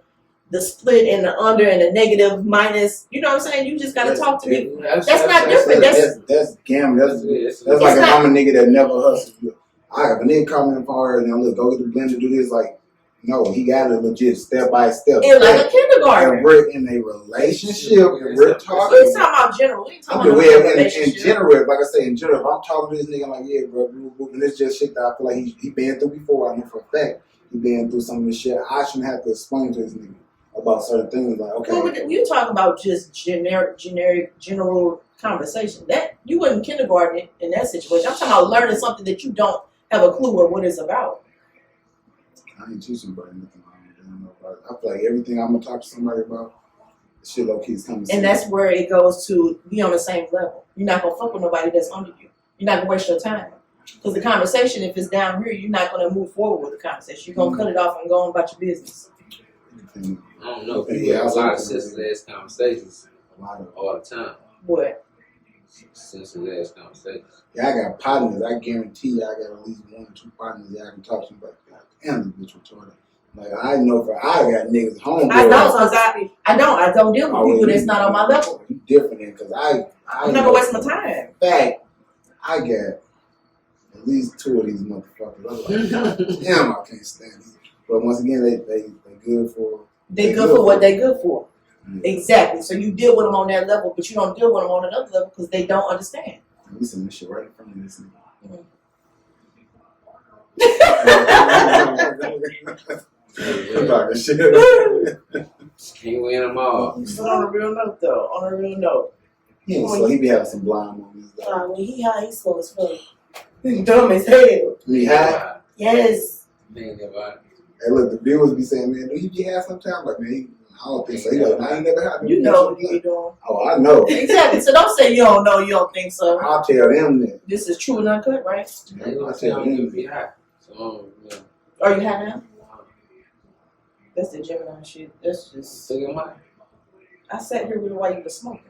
S4: the split and the under and the negative minus. You know what I'm saying? You just gotta talk to me. That's not different.
S2: That's gambling. That's like
S4: It's
S2: if
S4: not-
S2: I'm a nigga that never hustles. I have a nigga call me on the phone and I'm like, go get the blender, do this. Like, no, he got it legit step by step.
S4: It's like a
S2: If
S4: kindergarten.
S2: we're in a relationship, if we're talking.
S4: We're talking about general. We ain't
S2: I'm
S4: talking
S2: the
S4: about
S2: way
S4: no
S2: in
S4: relationship.
S2: general, like I say, in general, if I'm talking to this nigga, I'm like, yeah, bro, and it's just shit that I feel like he been through before. I know for a fact he been through some of this shit. I shouldn't have to explain to this nigga about certain things. Like, okay,
S4: Well, you talk about just general conversation. That you were in kindergarten in that situation. I'm talking about learning something that you don't have a clue of what it's about.
S2: I ain't teach somebody nothing. I don't know about it. I feel like everything I'm gonna talk to somebody about, shit low key is coming.
S4: And that's where it goes to be on the same level. You're not gonna fuck with nobody that's under you. You're not gonna waste your time. Because the conversation, if it's down here, you're not gonna move forward with the conversation. You're gonna cut it off and go on about your business.
S2: And
S3: I don't know.
S2: Yeah,
S3: People have a lot of
S2: absolutely.
S3: sensitive ass conversations
S2: a lot of
S3: all the time.
S4: What?
S3: Sensitive ass conversations.
S2: yeah, I got partners. I guarantee you, I got at least 1 or 2 partners that I can talk to. But God damn, this bitch retarded. Like I know for I got niggas home.
S4: I know, because I don't deal with people that's not on my level.
S2: You different than because
S4: I'm not gonna waste my time.
S2: In fact, I got at least 2 of these motherfuckers. I'm like, God damn, I can't stand these. But once again, they good for.
S4: They good for what they good for.
S2: Yeah.
S4: Exactly. So you deal with them on that level, but you don't deal with them on another level because they don't understand.
S2: We send this shit right in front of this nigga. I'm talking shit.
S3: Can't win them all.
S4: But on a real note, though, on a real note,
S2: Yeah, so he be having some blind moments. Though.
S5: When he high, he slow as fuck. He's dumb as hell.
S2: Me high.
S5: Yes.
S3: Man, never.
S2: Hey, look, the viewers be saying, man, do he be high sometimes? Like, man, I don't think so. He like, I ain't never had.
S4: you know what you be doing.
S2: Oh, I know.
S4: Exactly. So don't say you don't know, you don't think so.
S2: I'll tell them that.
S4: This is true and uncut, right?
S3: I ain't gonna
S2: I'll
S3: say
S2: tell
S3: I'm
S2: them.
S3: gonna be high. So, you know.
S4: Are you high now? That's the Gemini shit. That's just.
S3: So am I.
S4: I sat here with while you were smoking.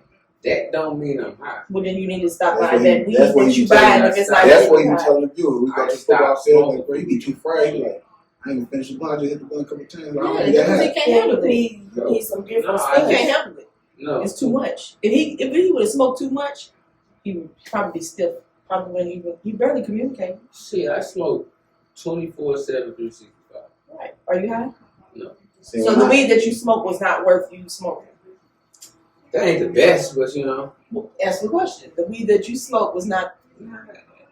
S3: That don't mean I'm high.
S4: Well, then you need to stop
S2: That's
S4: buying
S2: what he-
S4: that weed
S2: that's what
S4: that
S2: he
S4: you
S2: telling
S4: buying
S3: us.
S4: if it's not
S2: That's what he
S4: getting
S2: was
S4: high.
S2: telling the viewers. We got
S3: I
S2: to go
S3: stopped
S2: outside. Like,
S3: smoking.
S2: bro, you be too fried. He like, I ain't even finished the blunt. I just hit the blunt a couple times. I
S4: Yeah,
S2: don't need
S4: because
S2: that
S4: he
S2: high.
S4: can't handle it.
S5: He needs some different
S3: No,
S5: stuff.
S4: He can't handle it.
S3: No.
S4: It's too much. If he would have smoked too much, he would probably be stiff. Probably wouldn't even. He barely communicate.
S3: Shit, I smoke 24/7, 365.
S4: Right? Are you high?
S2: See,
S4: So
S2: when
S4: the
S2: I-
S4: weed that you smoked was not worth you smoking.
S3: That ain't the best, but you know.
S4: Well, answer the question. The weed that you smoked was not.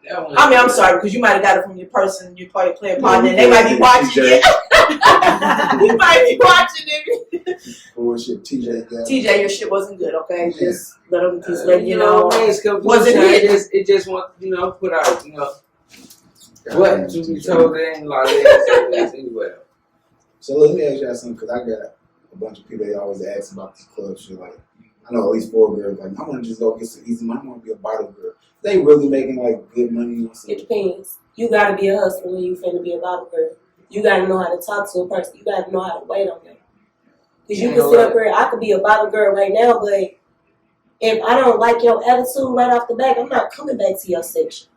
S3: That one.
S4: I mean, I'm sorry because you might have got it from your person, your player partner, and they might be watching
S2: TJ.
S4: it. You might be watching it.
S2: Bullshit, TJ got.
S4: TJ, your shit wasn't good. Okay,
S2: Yeah.
S4: just let them just let you know.
S3: Ways come
S4: Was it
S3: it
S4: hit?
S3: just, it just want, you know, put out, you know.
S2: Goddamn
S3: But to be
S2: TJ.
S3: told, there ain't a lot of that anyway.
S2: So let me ask y'all something, because I got a bunch of people that always ask about this club shit. Like, I know at least 4 girls, like, I want to just go get some easy money. I want to be a bottle girl. They really making, like, good money on some.
S5: It depends. You gotta be a hustler when you finna be a bottle girl. You gotta know how to talk to a person. You gotta know how to wait on them. Because you
S3: You
S5: can
S3: know
S5: sit
S3: what?
S5: up here, I could be a bottle girl right now, but if I don't like your attitude right off the bat, I'm not coming back to your section.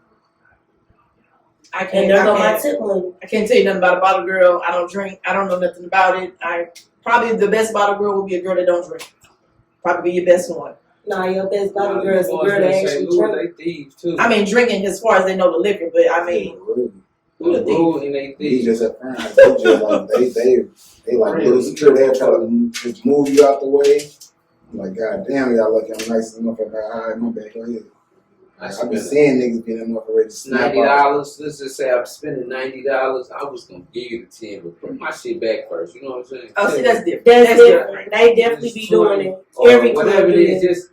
S4: I
S5: And
S4: can't.
S5: there
S4: I
S5: go my
S4: can't.
S5: tip money.
S4: I can't tell you nothing about a bottle girl. I don't drink. I don't know nothing about it. I probably the best bottle girl would be a girl that don't drink. Probably be your best one.
S5: Nah, your best bottle
S3: Nah,
S5: girl is a
S3: them
S5: girl
S3: boys
S5: that
S3: in St.
S5: actually
S3: Louis,
S5: drink.
S3: they thieves too.
S4: I mean, drinking as far as they know the liquor, but I mean,
S2: Really.
S4: who the thief?
S3: Rule and they
S2: He
S3: thieves.
S2: just a friend. They just like, they like, little security. They'll try to just move you out the way. I'm like, God damn, y'all lucky I'm nice enough. All right, my bad. Go ahead.
S3: I
S2: I be
S3: spent
S2: seeing niggas being enough already. Snap out.
S3: $90. Let's just say I'm spending $90. I was gonna give you the 10, but bring my shit back first. You know what I'm saying?
S4: Oh, see, that's different.
S5: That's
S4: different.
S5: different. They definitely be doing it.
S3: Or
S5: Every
S3: whatever
S5: club
S3: it
S5: do
S3: is,
S5: that.
S3: just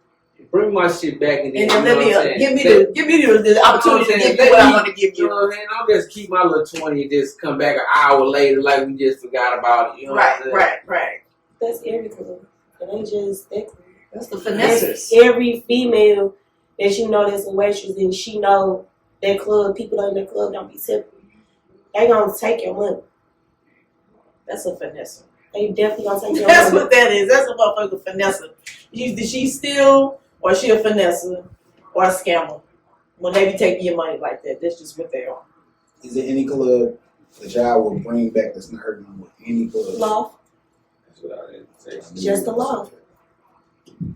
S3: bring my shit back and then
S4: And
S3: you
S4: then
S3: know
S4: let me
S3: what I'm saying?
S4: give me the opportunity to give you what I want to give
S3: You know
S4: you.
S3: what I'm saying? I'll just keep my little 20 and just come back an hour later like we just forgot about it. You know what I'm saying?
S4: Right.
S5: That's every club. It ain't just that club.
S4: That's the
S5: That's
S4: finessers.
S5: every female that you know that's a waitress and she know that club, people in that club don't be tipping. They gonna take your money.
S4: That's a finesser.
S5: They definitely gonna take your
S4: That's
S5: money.
S4: what that is. That's a motherfucking finesser. Either she steal or she a finesser or a scammer. When they be taking your money like that, that's just what they are.
S2: Is there any club that y'all will bring back that's not hurting them with any club?
S5: Loft.
S3: That's what I didn't say.
S5: Just the loft.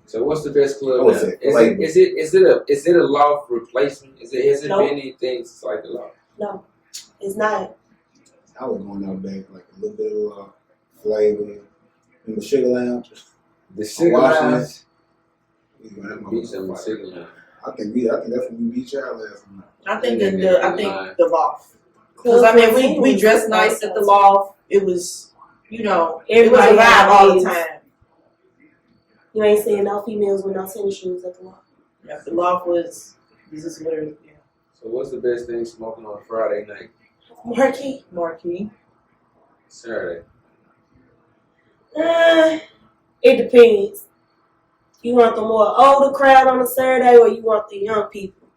S3: So what's the best club
S2: I would
S3: now?
S2: say
S3: Is it a loft replacement? Has it
S5: No.
S3: been anything since like the loft?
S5: No, it's not.
S2: I was going out back like a little bit of flavor in the Sugar Lounge.
S3: The Sugar
S2: Washington.
S3: Lounge.
S2: We gonna have
S3: Beach on the
S2: my
S3: Sugar Lounge.
S2: I can definitely beat y'all last night.
S4: I think the loft. Because
S5: Club
S4: I mean, we
S5: 14
S4: dressed
S5: was
S4: nice at the
S5: awesome.
S4: loft. It was, it was
S5: Everybody
S4: a vibe
S5: had
S4: all the
S5: these.
S4: time.
S5: You ain't seeing no females with no tennis shoes at the loft.
S4: Yeah, the loft was. This is what it. Yeah.
S3: So what's the best thing smoking on Friday night?
S5: Marquee.
S4: Marquee.
S3: Saturday.
S5: It depends. You want the more older crowd on a Saturday or you want the young people?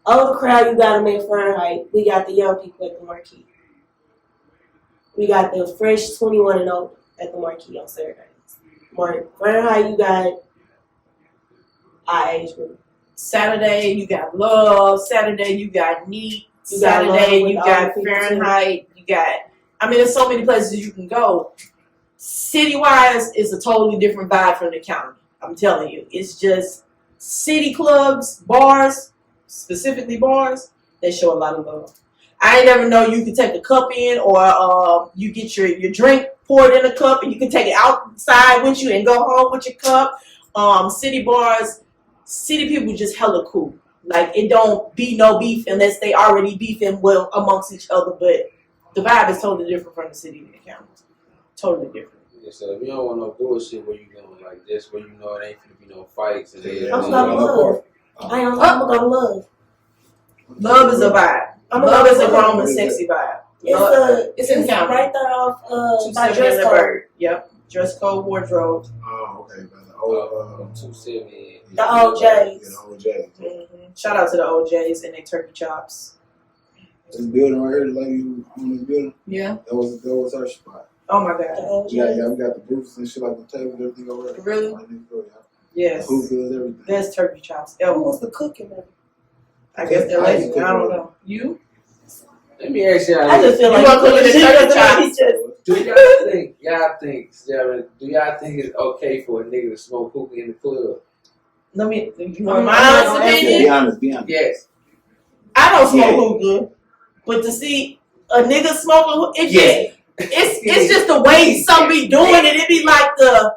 S5: Older crowd, you gotta make Fahrenheit. We got the young people at the Marquee. We got the fresh 21 and older at the Marquee on Saturdays. Fahrenheit, you got our age group.
S4: Saturday, you got Love. Saturday, you got Neat.
S5: You got
S4: Saturday,
S5: Love
S4: you
S5: with
S4: got
S5: all the people,
S4: Fahrenheit. You got. I mean, there's so many places you can go. City-wise, it's a totally different vibe from the county. I'm telling you, it's just city clubs, bars, specifically bars. They show a lot of love. I ain't never know you could take a cup in, or you get your drink poured in a cup, and you can take it outside with you and go home with your cup. City bars, city people just hella cool. Like it don't be no beef unless they already beefing well amongst each other. But the vibe is totally different from the city to the county. Totally different.
S3: Yeah, so if you don't want no bullshit where you going like this, where you know it ain't gonna be no fights and
S2: Yeah.
S5: I'm gonna love. I am. I'm gonna go love.
S4: Love is a vibe. Love is a grown and sexy vibe. It's in county.
S5: right there off by
S4: 270
S5: dress
S4: in
S5: code.
S4: Bird. Yep. Dress code wardrobe.
S2: Oh, okay. By the old,
S3: 270.
S5: The OJs.
S2: Yeah, the old J's.
S4: Shout out to the OJs and their turkey chops.
S2: This building right here, the lady who owned this building,
S4: Yeah.
S2: that was her spot.
S4: Oh my
S5: The
S4: God.
S5: OJs.
S2: Yeah, we got the booths and shit like the table, everything over there.
S4: Really?
S2: Right next door, yeah.
S4: Yes.
S2: Hookahs, everything.
S4: There's turkey chops.
S5: Who
S4: Ever.
S5: was the cooking man?
S4: I guess they're lazy. I don't know. You?
S3: Let me ask y'all.
S5: I just feel
S4: You
S5: like
S4: want to look at the turkey chops?
S3: Do y'all think it's okay for a nigga to smoke hookah in the club?
S4: Let me. You
S5: I'm
S4: want my
S5: not
S4: honest
S5: gonna answer.
S4: opinion?
S2: Be honest.
S3: Yes.
S4: I don't smoke
S2: Yeah.
S4: hookah, but to see a nigga smoking hookah, it
S3: Yeah.
S4: just it's just the way some be doing it. It be like the.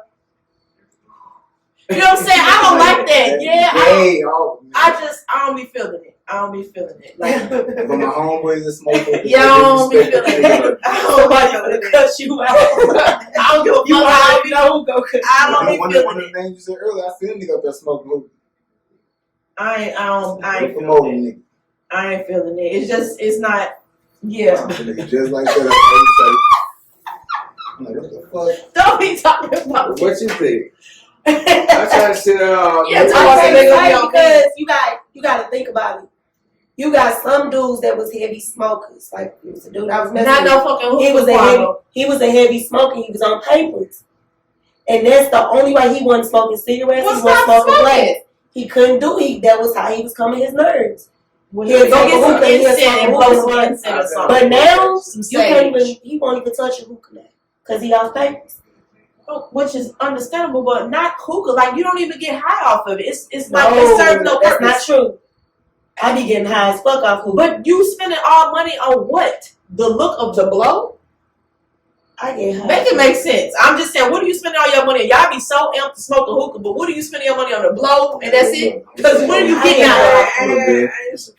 S4: You know what I'm saying? I don't like that. Yeah, I don't be feeling it. I don't be feeling it. Like,
S2: But my homeboys that smoke hookah,
S4: yeah, I don't be
S2: they
S4: feeling
S2: respect
S4: it.
S2: the nigga.
S4: Somebody gonna cut you out. I don't give a fuck.
S5: You
S4: I
S5: already know who go cook.
S4: don't be
S2: One
S4: feeling
S2: of
S4: it.
S2: the names you said earlier, I seen a nigga up there smoking hookah.
S4: I ain't
S2: Promoting
S4: feeling it.
S2: nigga.
S4: I ain't feeling it. It's not. Yeah.
S2: Just like that. I'm like, what the fuck?
S4: Don't be talking about
S3: What you think?
S4: it.
S3: I'm trying to sit down.
S4: Yeah, talk
S5: I
S4: about
S5: say
S4: it.
S5: right because you got to think about it. You got some dudes that was heavy smokers. Like it was a dude I was messing
S4: Not
S5: with.
S4: no fucking
S5: He was
S4: hookah.
S5: he was a heavy smoker. He was on papers, and that's the only way he wasn't smoking cigarettes.
S4: Well,
S5: he wasn't
S4: stop
S5: smoking
S4: smoking.
S5: blacks. He couldn't do it. That was how he was coming his nerves.
S4: Well,
S5: Yeah,
S4: go
S5: go
S4: get some
S5: hookah, yeah,
S4: incense and
S5: some
S4: blow
S5: hookah.
S4: some incense or something.
S5: But now
S4: Some
S5: you can't
S4: sage.
S5: even. He won't even touch a hookah now because he off papers.
S4: Which is understandable, but not hookah. Like you don't even get high off of it. It's like it serves no
S5: that's
S4: purpose.
S5: not true. I be getting high as fuck off hookah.
S4: But you spending all money on what? The look of the blow?
S5: I get high.
S4: Make it make sense. I'm just saying, what do you spend all your money on? Y'all be so empty smoking hookah, but what do you spend your money on? The blow and that's it? Because what are you getting out of it?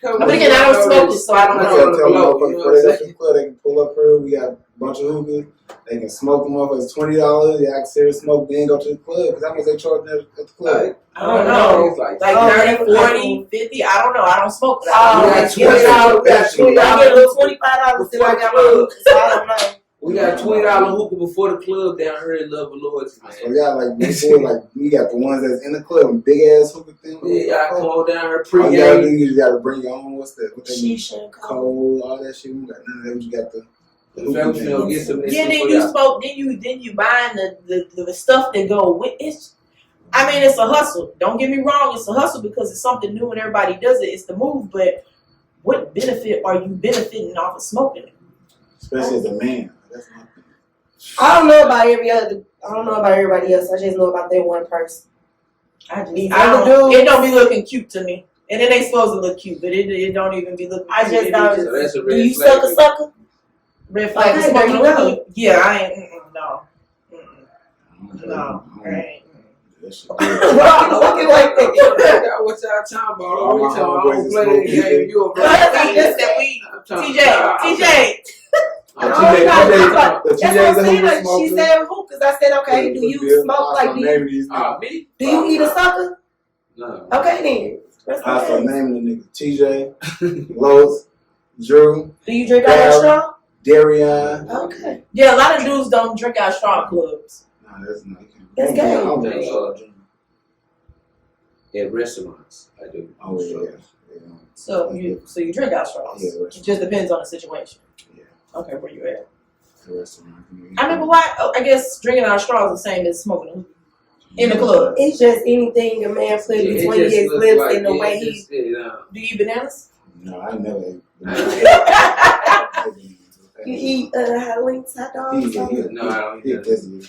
S4: But again, I don't smoke it, so I don't
S2: I
S4: know.
S2: gotta tell motherfuckers before they go to the club, they can pull up here. We got a bunch of hookahs. They can smoke them up. It's $20. Yeah, I can seriously smoke, then go to the club. Because how much they charge at the club?
S4: I don't know.
S3: It's like,
S4: Like 30, 40, 50. I don't know. I don't smoke.
S5: Oh,
S3: we got $20.
S5: I get a little $25 till I got my hookah, so I don't know.
S3: We got $20 hookah before the club down here in Love and Loyalty,
S2: So
S3: man.
S2: we got like before, like we got the ones that's in the club and big ass hookah thing.
S3: Yeah, y'all come on down here
S2: All you gotta do,
S3: pregame.
S2: you just gotta bring your own. What's that? What they
S5: Shisha and coke.
S2: cold, all that shit. We got none of that. We just got the
S3: If I'm finna get some of this
S4: Yeah,
S3: shit
S4: then
S3: for
S4: you
S3: y'all.
S4: smoke. Then you buying the stuff that go with it. I mean, it's a hustle. Don't get me wrong. It's a hustle because it's something new and everybody does it. It's the move. But what benefit are you benefiting off of smoking it?
S2: especially as a man. That's my thing.
S5: I don't know about everybody else. I just know about that one person. These
S4: I
S5: other
S4: don't,
S5: dudes-
S4: it don't be looking cute to me. And it ain't supposed to look cute, but it don't even be looking
S5: I
S4: cute.
S5: just
S4: It
S5: don't-
S4: be
S3: So that's a
S5: Do
S3: red
S5: you
S3: flag.
S5: suck a sucker?
S4: red flag.
S5: Okay,
S4: for
S5: there
S4: smoking
S5: you go.
S4: hookah. Yeah, I ain't. No. No. Right.
S2: That shit.
S5: Why you looking like that?
S3: What y'all talking about?
S2: All my
S3: We talking about
S2: homeboys
S3: don't
S2: is
S3: play
S2: smoking
S3: the game. You a
S4: I just said we. TJ.
S3: I'm
S5: No,
S3: TJ.
S5: no,
S2: The
S5: That's what
S2: TJ's
S5: I'm
S2: a
S5: saying.
S2: hookah
S5: Like, she
S2: smoker.
S5: said hookahs. I said, okay, do you smoke like do you,
S3: Me?
S5: do you eat a sucker?
S3: No.
S5: Okay then. That's
S2: I
S5: okay.
S2: start naming the nigga TJ, Lowe's, Drew,
S5: Do you drink out of straw?
S2: Darian.
S5: Okay.
S4: Yeah, a lot of dudes don't drink out straw clubs.
S2: Nah, that's not.
S5: That's
S2: I
S5: gay.
S2: don't drink straw.
S3: At restaurants, I do.
S2: Oh yeah.
S4: So you drink out straws.
S2: Yeah,
S4: It just depends on the situation.
S2: Yeah.
S4: Okay, where you at?
S2: The restaurant.
S4: I mean, but why? I guess drinking out straws is the same as smoking a hookah in the club.
S5: It's just anything a man put
S3: It
S5: between
S3: just
S5: his
S3: look
S5: lips
S3: like
S5: and the
S3: it
S5: way
S3: just-
S5: he.
S4: Do you eat bananas?
S2: No, I never.
S5: You eat hot links, hot dogs. something?
S3: No, I don't eat that.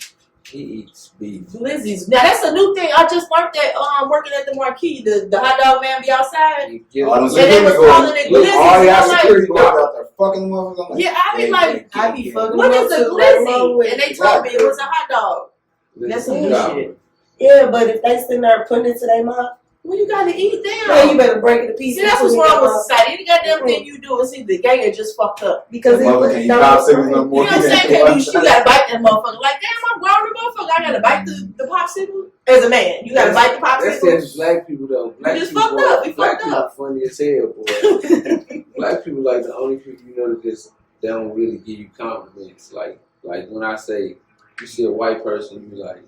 S3: He eats beef.
S4: Glizzies. Now that's a new thing. I just learned that working at the Marquee, the hot dog man be outside.
S3: You get
S2: All them
S3: it.
S4: And they was
S2: security
S4: calling
S2: guards.
S4: it
S3: Look,
S4: glizzies.
S2: All
S4: And
S2: y'all
S4: I'm like,
S2: security guards out there fucking motherfuckers. I'm like,
S4: yeah, I be like,
S5: I be fucking
S4: what
S5: them
S4: is
S5: up
S4: a
S5: too, like, wrong
S4: glizzy?
S5: with
S4: And they
S5: it.
S4: told me it was a hot dog. That's some new
S3: Yeah.
S4: shit.
S5: Yeah, but if they sitting there putting it to their mouth,
S4: Well, you gotta eat
S5: Man,
S4: down.
S5: you better break it to pieces.
S4: See, that's what's wrong with society. Any goddamn thing you do is either gay or just fucked up.
S5: Because
S2: Mother can't eat popsicles no
S4: You
S2: more.
S4: know what I'm saying? Cause you gotta bite that motherfucker. Like, damn, I'm grown, motherfucker. I gotta bite the popsicle as a man. You gotta bite the
S3: That's
S4: popsicle.
S3: just black people though. Black
S4: just
S3: people,
S4: fucked up. We
S3: black
S4: fucked
S3: people
S4: up.
S3: funny as hell, boy. Black people like the only people you know that just they don't really give you compliments. Like when I say you see a white person, you be like,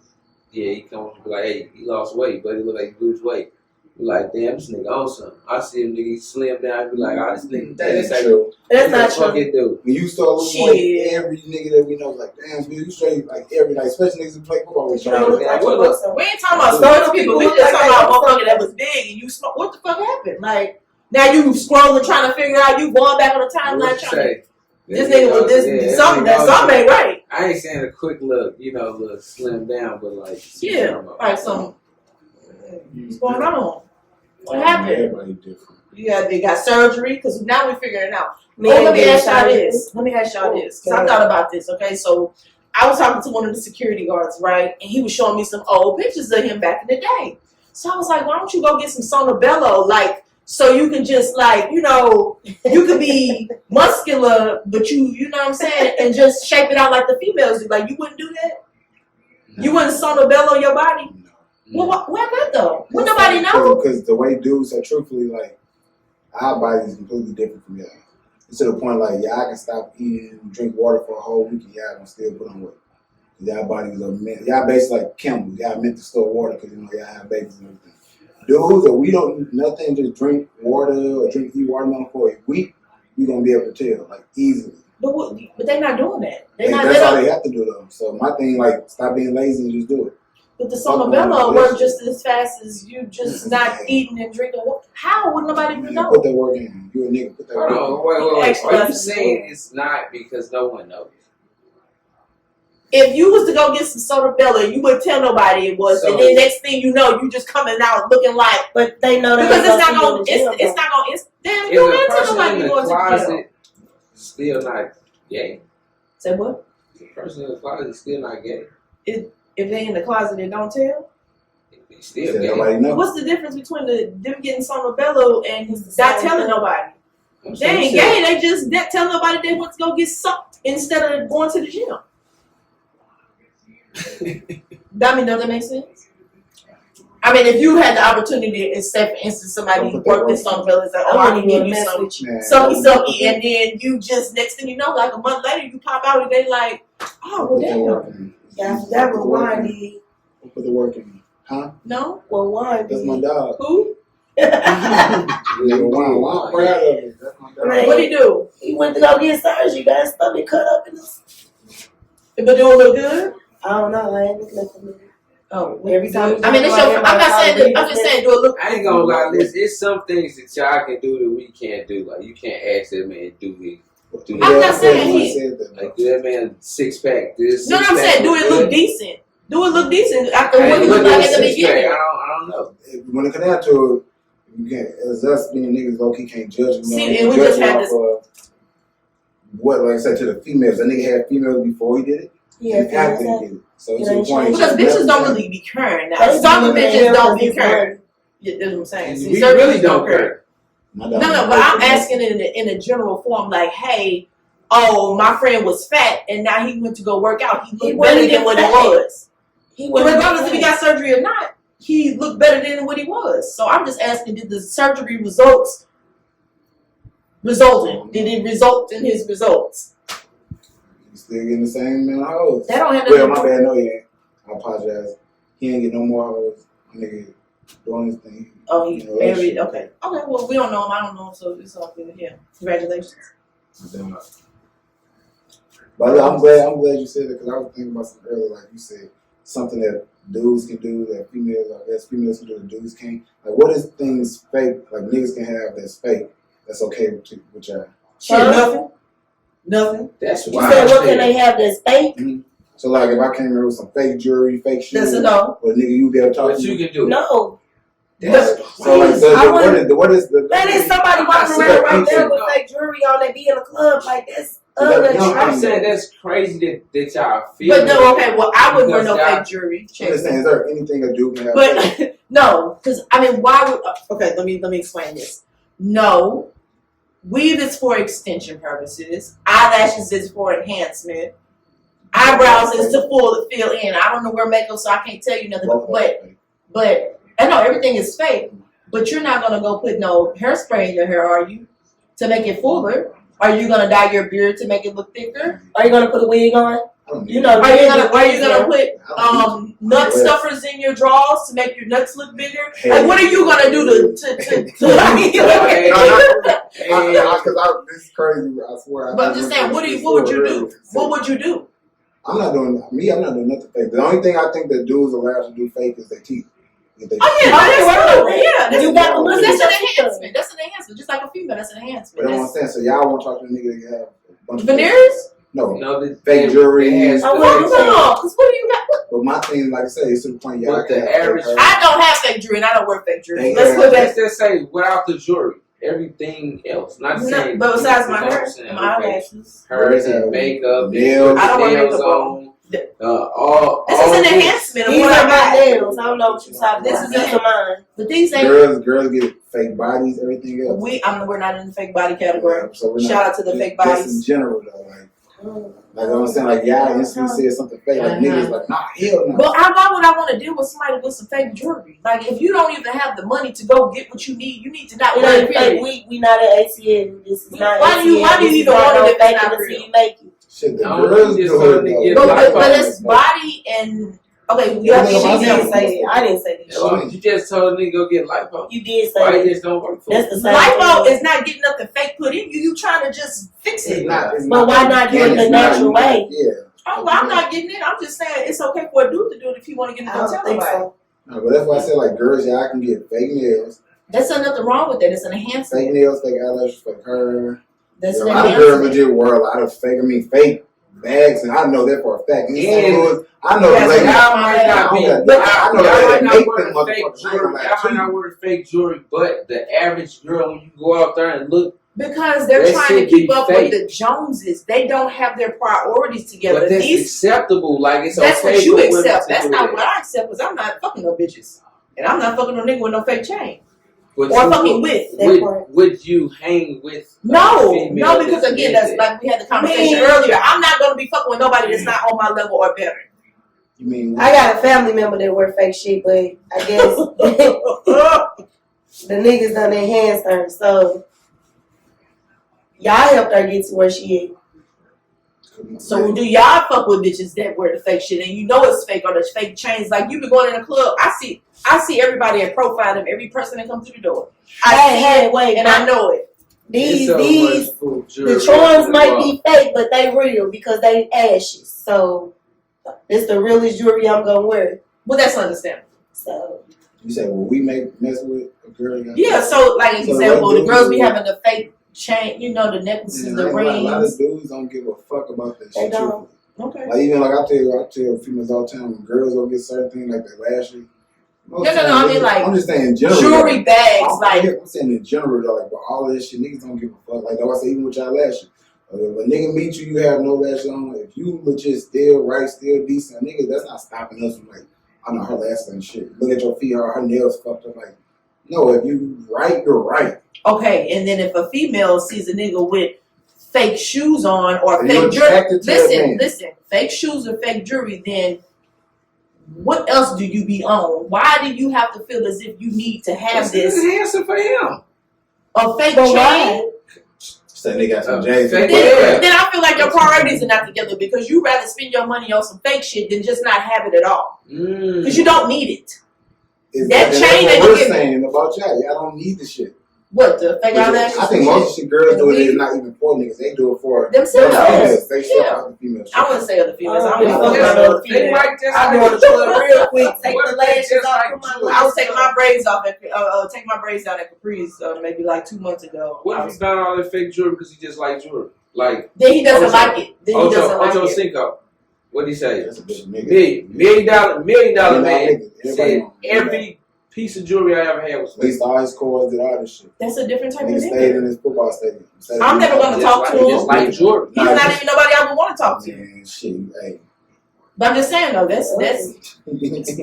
S3: yeah, he comes to be like, hey, he lost weight, but he look like he lose weight. You like, damn, this nigga on something. I see him nigga slim down, I be like, oh, this nigga
S2: That's
S3: like,
S2: true.
S5: That's not
S3: fuck
S5: true.
S3: it do.
S2: When you start losing weight, every nigga that we know is like, damn, dude, you straight, like every night, especially niggas who play football with
S5: You don't look like you
S3: Look,
S5: want some.
S4: We ain't talking about sports people. We just talking about motherfucker that was big and you smoke. What the fuck happened? Like, now you scrolling trying to figure out, you going back on the timeline
S3: What you
S4: trying to.
S3: say?
S4: This nigga was
S3: Yeah,
S4: something ain't right.
S3: I ain't saying a quick look, you know, look slim down, but like,
S4: Yeah, like some. What's going on? What happened?
S2: Everybody different.
S4: They got surgery because now we're figuring it out.
S5: Man,
S4: Let me
S5: getting
S4: ask y'all
S5: shot.
S4: this. Let me ask y'all this. Because I thought about this, okay? So I was talking to one of the security guards, right? And he was showing me some old pictures of him back in the day. So I was like, why don't you go get some Sonobello? Like, so you can just like, you know, you could be muscular, but you know what I'm saying? And just shape it out like the females do. Like, you wouldn't do that? You wouldn't Sonobello your body?
S2: No.
S4: Well, why not though? Would nobody know?
S2: Because the way dudes are truthfully, like, our body is completely different from y'all. It's to the point, like, y'all can stop eating, drink water for a whole week, and y'all can still put on weight. Y'all bodies are meant, y'all basically like Campbell. Y'all meant to store water because, you know, y'all have babies and everything. Dudes that we don't eat nothing, just drink water or eat watermelon for a week, we going to be able to tell, like, easily.
S4: But they're not doing that.
S2: That's all they have to do, though. So my thing, like, stop being lazy and just do it.
S4: But the Sonobello work just as fast as you just not eating and drinking water. How would nobody even know?
S2: Put that work in. You a nigga, put that work in.
S3: Hold on, wait.
S4: Extra
S3: Are you
S4: lessons
S3: saying it's not because no one knows?
S4: If you was to go get some Sonobello, you wouldn't tell nobody it was, and then next thing you know, you just coming out looking like.
S5: But they know that
S4: Because it's not gonna. It's not gonna. Damn, you ain't tell nobody you going to the gym.
S3: Still not gay.
S4: Say what?
S3: The person in the closet is still not gay.
S4: If they in the closet and don't tell.
S3: They still gay.
S2: Nobody knows.
S4: What's the difference between them getting Sonobello and not telling nobody?
S3: I'm
S4: They
S3: saying
S4: ain't gay. They just not tell nobody they want to go get sucked instead of going to the gym. I mean, does that make sense? I mean, if you had the opportunity, and say, for instance, somebody worked this on Bill and said, "Oh, I can give you some sucky," and then you just next thing you know, like a month later, you pop out and they like, "Oh, well, damn."
S5: Yeah, that was wine did.
S2: Put the work in. Huh?
S4: No,
S5: Well, wine
S2: That's
S5: did.
S2: my dog.
S4: who?
S2: Yeah, wow, wow, I'm proud of it. That's my dog.
S5: Right.
S4: What he do?
S5: He went to go get surgery. Got his stomach cut up in his.
S4: But do it look good?
S5: I don't know. I ain't looking at the movie.
S4: Oh,
S5: Every time.
S4: I mean, it's your. I'm not saying that. I'm just saying, do it look?
S3: I ain't gonna lie, listen, it's some things that y'all can do that we can't do. Like, you can't ask that man do it.
S4: I'm not saying he-
S2: said that.
S3: Like, do that man six pack this.
S4: No, I'm saying, do it look decent? Do it look decent after
S3: I
S4: what he
S3: ain't
S4: looked
S3: looking
S4: like
S3: at
S4: at the
S3: six pack.
S4: beginning?
S3: I don't know.
S2: When it comes down to it, you can't, as us being niggas, low key can't judge. You know,
S4: See, and we just had this.
S2: What, like I said, to the females, that nigga had females before he did it,
S5: Yeah,
S2: and after he did it. So
S5: It
S2: to the
S5: ain't
S2: point.
S4: Because bitches don't really be caring now. Some bitches don't be caring. Yeah, that's what I'm saying. See,
S3: We
S4: certain
S3: really
S4: bitches
S3: don't care.
S4: No, but I'm asking it in a general form, like, hey, oh, my friend was fat, and now he went to go work out. He looked better than what he was. Regardless if he got surgery or not, he looked better than what he was. So I'm just asking, did the surgery resulted? Did it result in his results?
S2: He's still getting the same amount of hoes.
S4: That don't have
S2: Well,
S4: nothing
S2: my
S4: to do.
S2: bad, no, he ain't. I apologize. He ain't get no more hoes. Nigga doing his thing.
S4: Oh, he
S2: You know,
S4: married.
S2: shit.
S4: Okay. Okay. Well, we don't know him. I don't know him, so it's all good. Yeah. Congratulations.
S2: But I'm glad you said that because I was thinking about something earlier, like you said, something that dudes can do that females, I guess females can do that dudes can't. Like, what is things fake, like niggas can have that's fake, that's okay with y'all?
S4: Shit, nothing. Nothing.
S3: That's
S5: You
S3: why.
S5: said, what can they have that's fake?
S2: So, like, if I came here with some fake jewelry, fake shoes,
S4: That's a no.
S2: but nigga, you be able to talk
S3: But
S2: to
S3: you
S2: me.
S3: can do.
S5: No.
S3: That's
S2: So, like,
S5: I wouldn't-
S2: what is the
S5: That is somebody walking
S2: I
S5: around right
S2: see
S5: there
S2: that.
S5: with fake jewelry on. They be in a club like that's
S3: I'm saying that's crazy that y'all feel.
S4: But no, okay, well, I wouldn't wear no
S3: Because
S4: fake jewelry.
S2: I'm just saying, is there anything a dude can have?
S4: But no, because I mean, why would? Okay, let me explain this. No, weave is for extension purposes. Eyelashes is for enhancement. Eyebrows is to fill in. I don't know where makeup, so I can't tell you nothing. But I know everything is fake. But you're not gonna go put no hairspray in your hair, are you? To make it fuller? Are you gonna dye your beard to make it look thicker?
S5: Are you gonna put a wig on? You know,
S4: Are you gonna put nut stuffers in your drawers to make your nuts look bigger? Like, what are you gonna do to
S2: This is crazy. I swear.
S4: But I'm just saying, what would you do? What would you do?
S2: I'm not doing nothing fake. The only thing I think that dudes are allowed to do fake is their teeth.
S4: Oh yeah, that's
S5: you got the
S4: that's an enhancement. That's an enhancement. Just like a female, that's an enhancement.
S2: But I understand. So y'all want to talk to a nigga that have a bunch of
S4: veneers?
S2: No,
S3: the
S2: fake jewelry.
S3: has
S4: Oh, well, no, because what do you got?
S2: But my thing, like I said, it's to the point y'all
S3: But the
S2: can't
S3: average-
S2: have
S4: I don't have fake jewelry and I don't wear fake jewelry.
S2: They
S4: Let's
S2: have-
S4: put
S3: Let's
S4: that.
S3: just say without the jewelry, everything else. Not saying,
S4: But besides my
S3: you know what
S4: hair
S3: I'm saying,
S4: and my
S3: okay.
S4: eyelashes.
S3: Hers and makeup,
S2: nails.
S4: I don't wear
S3: nails
S4: makeup
S3: on.
S4: This
S3: All
S4: is an
S3: this.
S4: enhancement of
S5: These
S4: what
S5: are
S4: I
S5: my
S4: got.
S5: nails. I don't know what you're talking
S4: This
S5: about.
S4: is
S5: These are mine.
S4: But these ain't.
S2: Girls get fake bodies, everything else.
S4: We're not in the fake body category.
S2: So we're not,
S4: Shout out to the fake
S2: just
S4: bodies.
S2: in general though, like I'm saying, like y'all instantly said something fake, like niggas like, nah, hell no.
S4: But why would I want to deal with somebody with some fake jewelry? Like, if you don't even have the money to go get what you need to not
S5: You
S4: wear
S5: know,
S4: it.
S5: like, we not at ATL. This is not
S4: Why do you
S5: ATL.
S4: even want it if it's
S5: fake
S4: not
S5: until
S4: real?
S5: you make it?
S2: Shit, the
S3: No,
S2: girls
S3: you just
S2: do
S3: told me
S2: it
S3: get
S2: though.
S3: lipo.
S4: But it's body and okay.
S2: Yeah,
S5: She
S2: nigga,
S5: didn't say it. I didn't say this.
S3: Oh, you just told a nigga go get lipo.
S5: You did
S3: Why
S5: say
S3: you
S5: it.
S3: just don't work for
S5: That's
S3: it?
S5: the same
S4: Lipo
S5: thing.
S4: is not getting nothing fake put in you. You trying to just fix
S2: It's
S4: it.
S2: not, it's
S5: But why not do it
S2: it's
S5: the
S2: not-
S5: natural way?
S2: Yeah.
S4: Oh, well, I'm not getting it. I'm just saying it's okay for a dude to do it if you want to get it.
S5: I
S4: Don't
S5: don't
S4: tell
S5: think
S4: nobody.
S5: so.
S2: No, but that's why I said like girls, y'all can get fake nails,
S4: There's nothing wrong with that. It's an enhancement.
S2: fake nails, fake eyelashes, fake hair.
S4: That's
S2: A
S4: an
S2: lot of girls
S4: enhancement.
S2: legit wear a lot of fake bags, and I know that for a fact.
S3: And-
S2: I know
S4: Yes,
S2: the ladies.
S3: Y'all might not be.
S2: I know
S3: Y'all
S2: that
S3: might not
S2: make
S3: wear
S2: them
S3: the fake
S2: motherfuckers
S3: jewelry.
S2: like
S3: Y'all might not
S2: cheap.
S3: wear the fake jewelry, but the average girl, when you go out there and look,
S4: Because they're
S3: That
S4: trying to
S3: shit
S4: keep
S3: be
S4: up
S3: fake.
S4: with the Joneses. They don't have their priorities together.
S3: but that's
S4: These,
S3: acceptable. Like it's
S4: that's
S3: okay
S4: what you
S3: for women
S4: accept.
S3: to
S4: That's
S3: do
S4: not
S3: that.
S4: what I accept because I'm not fucking no bitches. And I'm not fucking no nigga with no fake chain.
S3: But
S4: Or
S3: you
S4: fucking with.
S3: would you hang with?
S4: No,
S3: a female
S4: no, because again, that's like we had the conversation earlier. I'm not gonna be fucking with nobody that's not on my level or better.
S2: You mean
S5: I got a family member that wear fake shit, but I guess the niggas done enhanced her. So y'all helped her get to where she is.
S4: So do y'all fuck with bitches that wear the fake shit and you know it's fake or there's fake chains? Like you be going in a club, I see everybody and profile them, every person that comes through the door. I see it
S5: wait,
S4: and I know it.
S5: These
S3: the
S5: the charms might be fake, but they real because they ashes. So it's the realest jewelry I'm gonna wear.
S4: Well, that's understandable.
S5: So
S2: You say, well, we mess with a girl?
S4: Yeah, so like an
S2: So
S4: example,
S2: what
S4: the
S2: dudes
S4: girls be
S2: do-
S4: having the fake chain, you know, the necklaces, the
S2: A lot of
S4: rings.
S2: dudes don't give a fuck about that
S5: They
S2: shit.
S5: don't.
S4: Okay.
S2: Like even like I tell females all the time, when girls don't get certain things like their lashes.
S4: No, I mean, like,
S2: I'm just saying in general.
S4: Jewelry bags, like
S2: I'm saying in general though, like, but all of this shit, niggas don't give a fuck. Like, I say, even with y'all lashes. If a nigga meet you, you have no lashes on. If you legit still right, still decent, nigga, that's not stopping us from like, I know her lashes and shit. Look at your feet, her nails fucked up. Like, no, if you right, you're right.
S4: okay, and then if a female sees a nigga with fake shoes on or
S2: Are you
S4: fake jewelry,
S2: attracted to that man?
S4: listen, fake shoes or fake jewelry, then what else do you be on? Why do you have to feel as if you need to have this
S3: enhancing for him.
S4: a fake
S5: But
S4: chain?
S5: why?
S2: Say they got some J's.
S3: fake-
S4: Then, then I feel like your priorities are not together because you rather spend your money on some fake shit than just not have it at all because you don't need it. That chain
S2: that's
S4: that
S2: what
S4: you
S2: we're
S4: give me.
S2: saying about y'all. Y'all don't need the shit.
S4: What the fake eyelashes?
S2: I think
S4: and
S2: most
S4: shit?
S2: of the girls
S4: And the
S2: do it
S4: weave?
S2: is not even for niggas. They do it for
S4: Themselves.
S2: females. They
S4: Yeah.
S2: sell out the female shit.
S4: I wouldn't say other females. I
S5: Oh,
S4: don't
S5: yeah.
S4: fuck
S5: Yeah.
S4: about other
S3: They
S4: females.
S3: might just
S4: I
S3: like
S4: go to the club real quick, take
S3: What
S4: the
S3: if they
S4: lashes
S3: just
S4: off.
S3: like
S4: Come
S3: you?
S4: on, I was taking my braids off at take my braids down at Capri's maybe like 2 months ago.
S3: What if he found all that fake jewelry because he just like jewelry? Like
S4: Then he doesn't
S3: Ocho-
S4: like it. Then he doesn't like
S3: Ocho
S4: it.
S3: Cinco. What'd he say?
S2: That's a bitch nigga.
S3: $1 million man
S2: Everybody
S3: said
S2: know.
S3: every piece of jewelry I ever had was
S2: At least all his cores did all this shit.
S4: That's a different type of
S2: Nigga stayed
S4: nigga.
S2: in his football stadium.
S4: I'm never gonna talk to him.
S3: Just like Jordan.
S4: He's not even nobody I would want to talk to.
S2: Man, shit, hey.
S4: But I'm just saying though, that's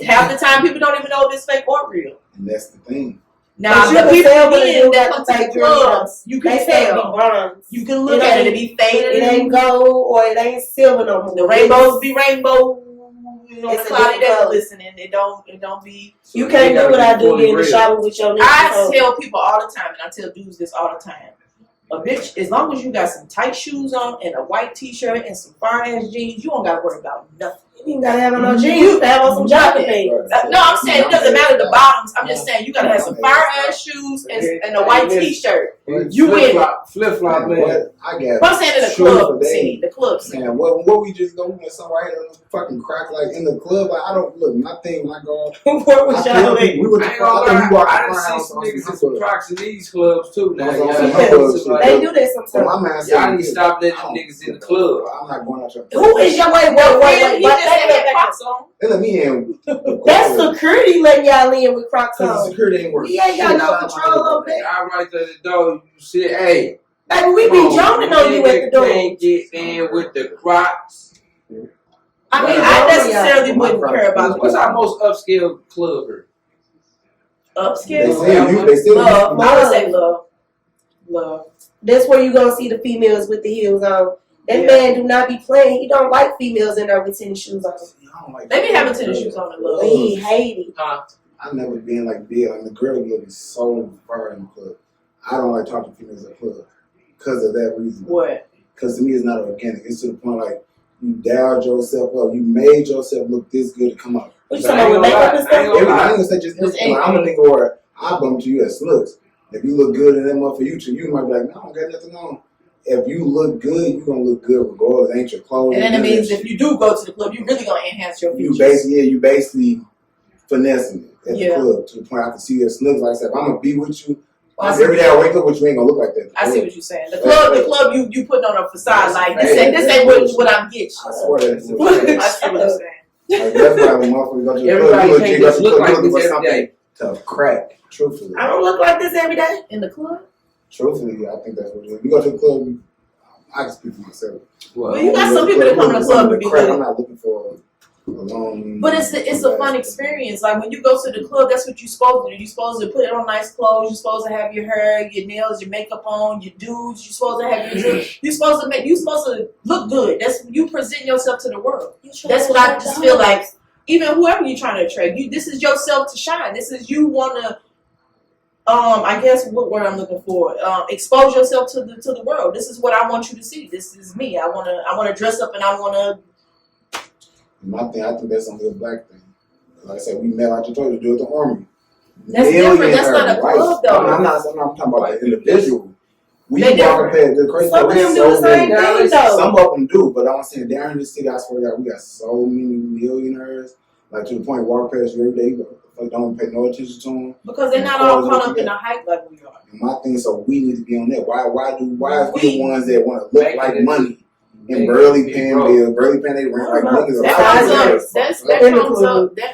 S4: half the time people don't even know if it's fake or real.
S2: And that's the thing.
S4: Now
S5: But
S4: the
S5: you can
S4: people
S5: tell when
S4: again
S5: you
S4: that
S5: got
S4: come to
S5: fake
S4: the clubs,
S5: jewelry.
S4: you can
S5: They say it be
S4: tell.
S5: bronze.
S4: You can look at it, it be faded.
S5: It ain't gold or it ain't silver no more.
S4: The rainbows be rainbow. On the
S5: It's a
S4: cloudy
S5: different
S4: day,
S5: color.
S4: listening. It don't be.
S5: You can't do what I do in the shower with your nigga.
S4: I tell people all the time, and I tell dudes this all the time. A bitch, as long as you got some tight shoes on and a white t-shirt and some fire ass jeans, you don't gotta worry about nothing.
S5: You ain't gotta have on no jeans. You have on some jogging pants.
S4: No, I'm saying it doesn't matter the bottoms. I'm just saying you gotta have some fire ass shoes and a white t-shirt. You win.
S3: Flip flop, man.
S2: What I got.
S4: But I'm saying in the club scene, the club scene.
S2: Man, what we just go with somewhere here fucking crack like in the club. Like, I don't look. My thing, my girl.
S5: Where was y'all at?
S2: We were
S3: I ain't gonna lie,
S2: walked
S3: I done
S2: around
S3: see
S2: house
S3: some
S2: on
S3: niggas in
S2: some
S3: some Crocs in these clubs too now.
S2: That's
S3: Y'all
S2: what I'm
S3: need
S2: saying.
S5: They do that
S2: So
S5: sometimes.
S2: my man said,
S3: Y'all need to stop letting them niggas in the club.
S2: I'm not going out there.
S5: Who is your wait?
S4: He
S5: What?
S4: just had Crocs on.
S2: They let me in.
S5: That's security letting y'all in with Crocs
S2: Because the
S5: on.
S2: security ain't working.
S5: We ain't got
S2: Shit,
S5: no
S2: I'm
S5: control
S2: not-
S5: over that.
S3: Y'all right to the door, you say, hey.
S5: Baby, we be jumping on you at the door.
S3: Can't get in with the Crocs.
S4: I mean,
S5: Yeah,
S4: I
S5: yeah.
S4: necessarily wouldn't care about
S3: What's our most upscale club here?
S2: They
S4: upscale.
S2: still
S4: Love. I would say love. Love.
S5: That's where you gonna see the females with the heels on. That
S4: Yeah.
S5: man do not be playing. He don't like females in there with tennis shoes on.
S4: They be having tennis shoes on in love.
S5: He hate it.
S2: I never been like Bill, and the girl looking so far in the club. I don't like talking to females at the club because of that reason.
S4: What?
S2: Because to me, it's not organic. It's to the point like you dialed yourself up, you made yourself look this good to come up.
S5: What you
S3: But I
S5: talking
S3: ain't
S5: about with
S3: gonna
S5: makeup and
S3: lie, I ain't
S5: stuff?
S3: gonna
S2: I ain't gonna say just
S4: Just
S2: anything. I'm a nigga where I bump to you at Snooks. If you look good in that motherfucker, you might be like, no, I don't got nothing on. If you look good, you gonna look good regardless. Ain't your clothes.
S4: And then it
S2: none of
S4: means
S2: that
S4: if you do go to the club, you really gonna enhance your
S2: you
S4: features.
S2: basically finessing it at
S4: Yeah.
S2: the club to the point I can see you at Snooks. Like I said, if I'm gonna be with you,
S4: Well, I see
S2: every day I wake up with you ain't gonna look like that.
S4: I see what you're saying. The club, you putting on a facade like this
S2: Hey,
S4: ain't what I'm getting.
S2: I swear that's
S4: I see what you're saying.
S2: Like, that's why when motherfuckers go to the
S3: Everybody
S2: club,
S3: can't
S2: you
S3: just look like
S2: for
S3: this every
S2: something
S3: day.
S2: to crack. Truthfully.
S5: I don't look like this every day.
S4: In the club?
S2: Truthfully, I think that's what it is. You go to the club, I can speak for myself.
S4: Well, you got some people that come to the club and be
S2: crack.
S4: lit.
S2: I'm not looking for a long.
S4: But it's a fun experience. Like when you go to the club, that's what you're supposed to do. You're supposed to put on nice clothes. You're supposed to have your hair, your nails, your makeup on. Your dudes. You're supposed to have your. You're supposed to look good. That's you present yourself to the world. That's what I just feel like. Even whoever you're trying to attract, this is yourself to shine. This is you wanna. I guess what word I'm looking for. Expose yourself to the world. This is what I want you to see. This is me. I wanna dress up and I wanna.
S2: My thing, I think that's only a black thing. Like I said, we met out the toilet to do it the army.
S4: That's different. That's not a club, though.
S2: I'm not talking about the individual. We
S4: They
S2: walking past the crazy.
S5: Some of them do the same thing though.
S2: Some of them do, but I'm saying down in the city, I swear to God, we got so many millionaires. Like to the point, walk past you every day, but don't pay no attention to them.
S4: Because they're not all caught up in the hype like we are.
S2: And my thing, so we need to be on that. Why is we the ones that want to look like money and barely paying bills, barely paying their rent like niggas?
S4: That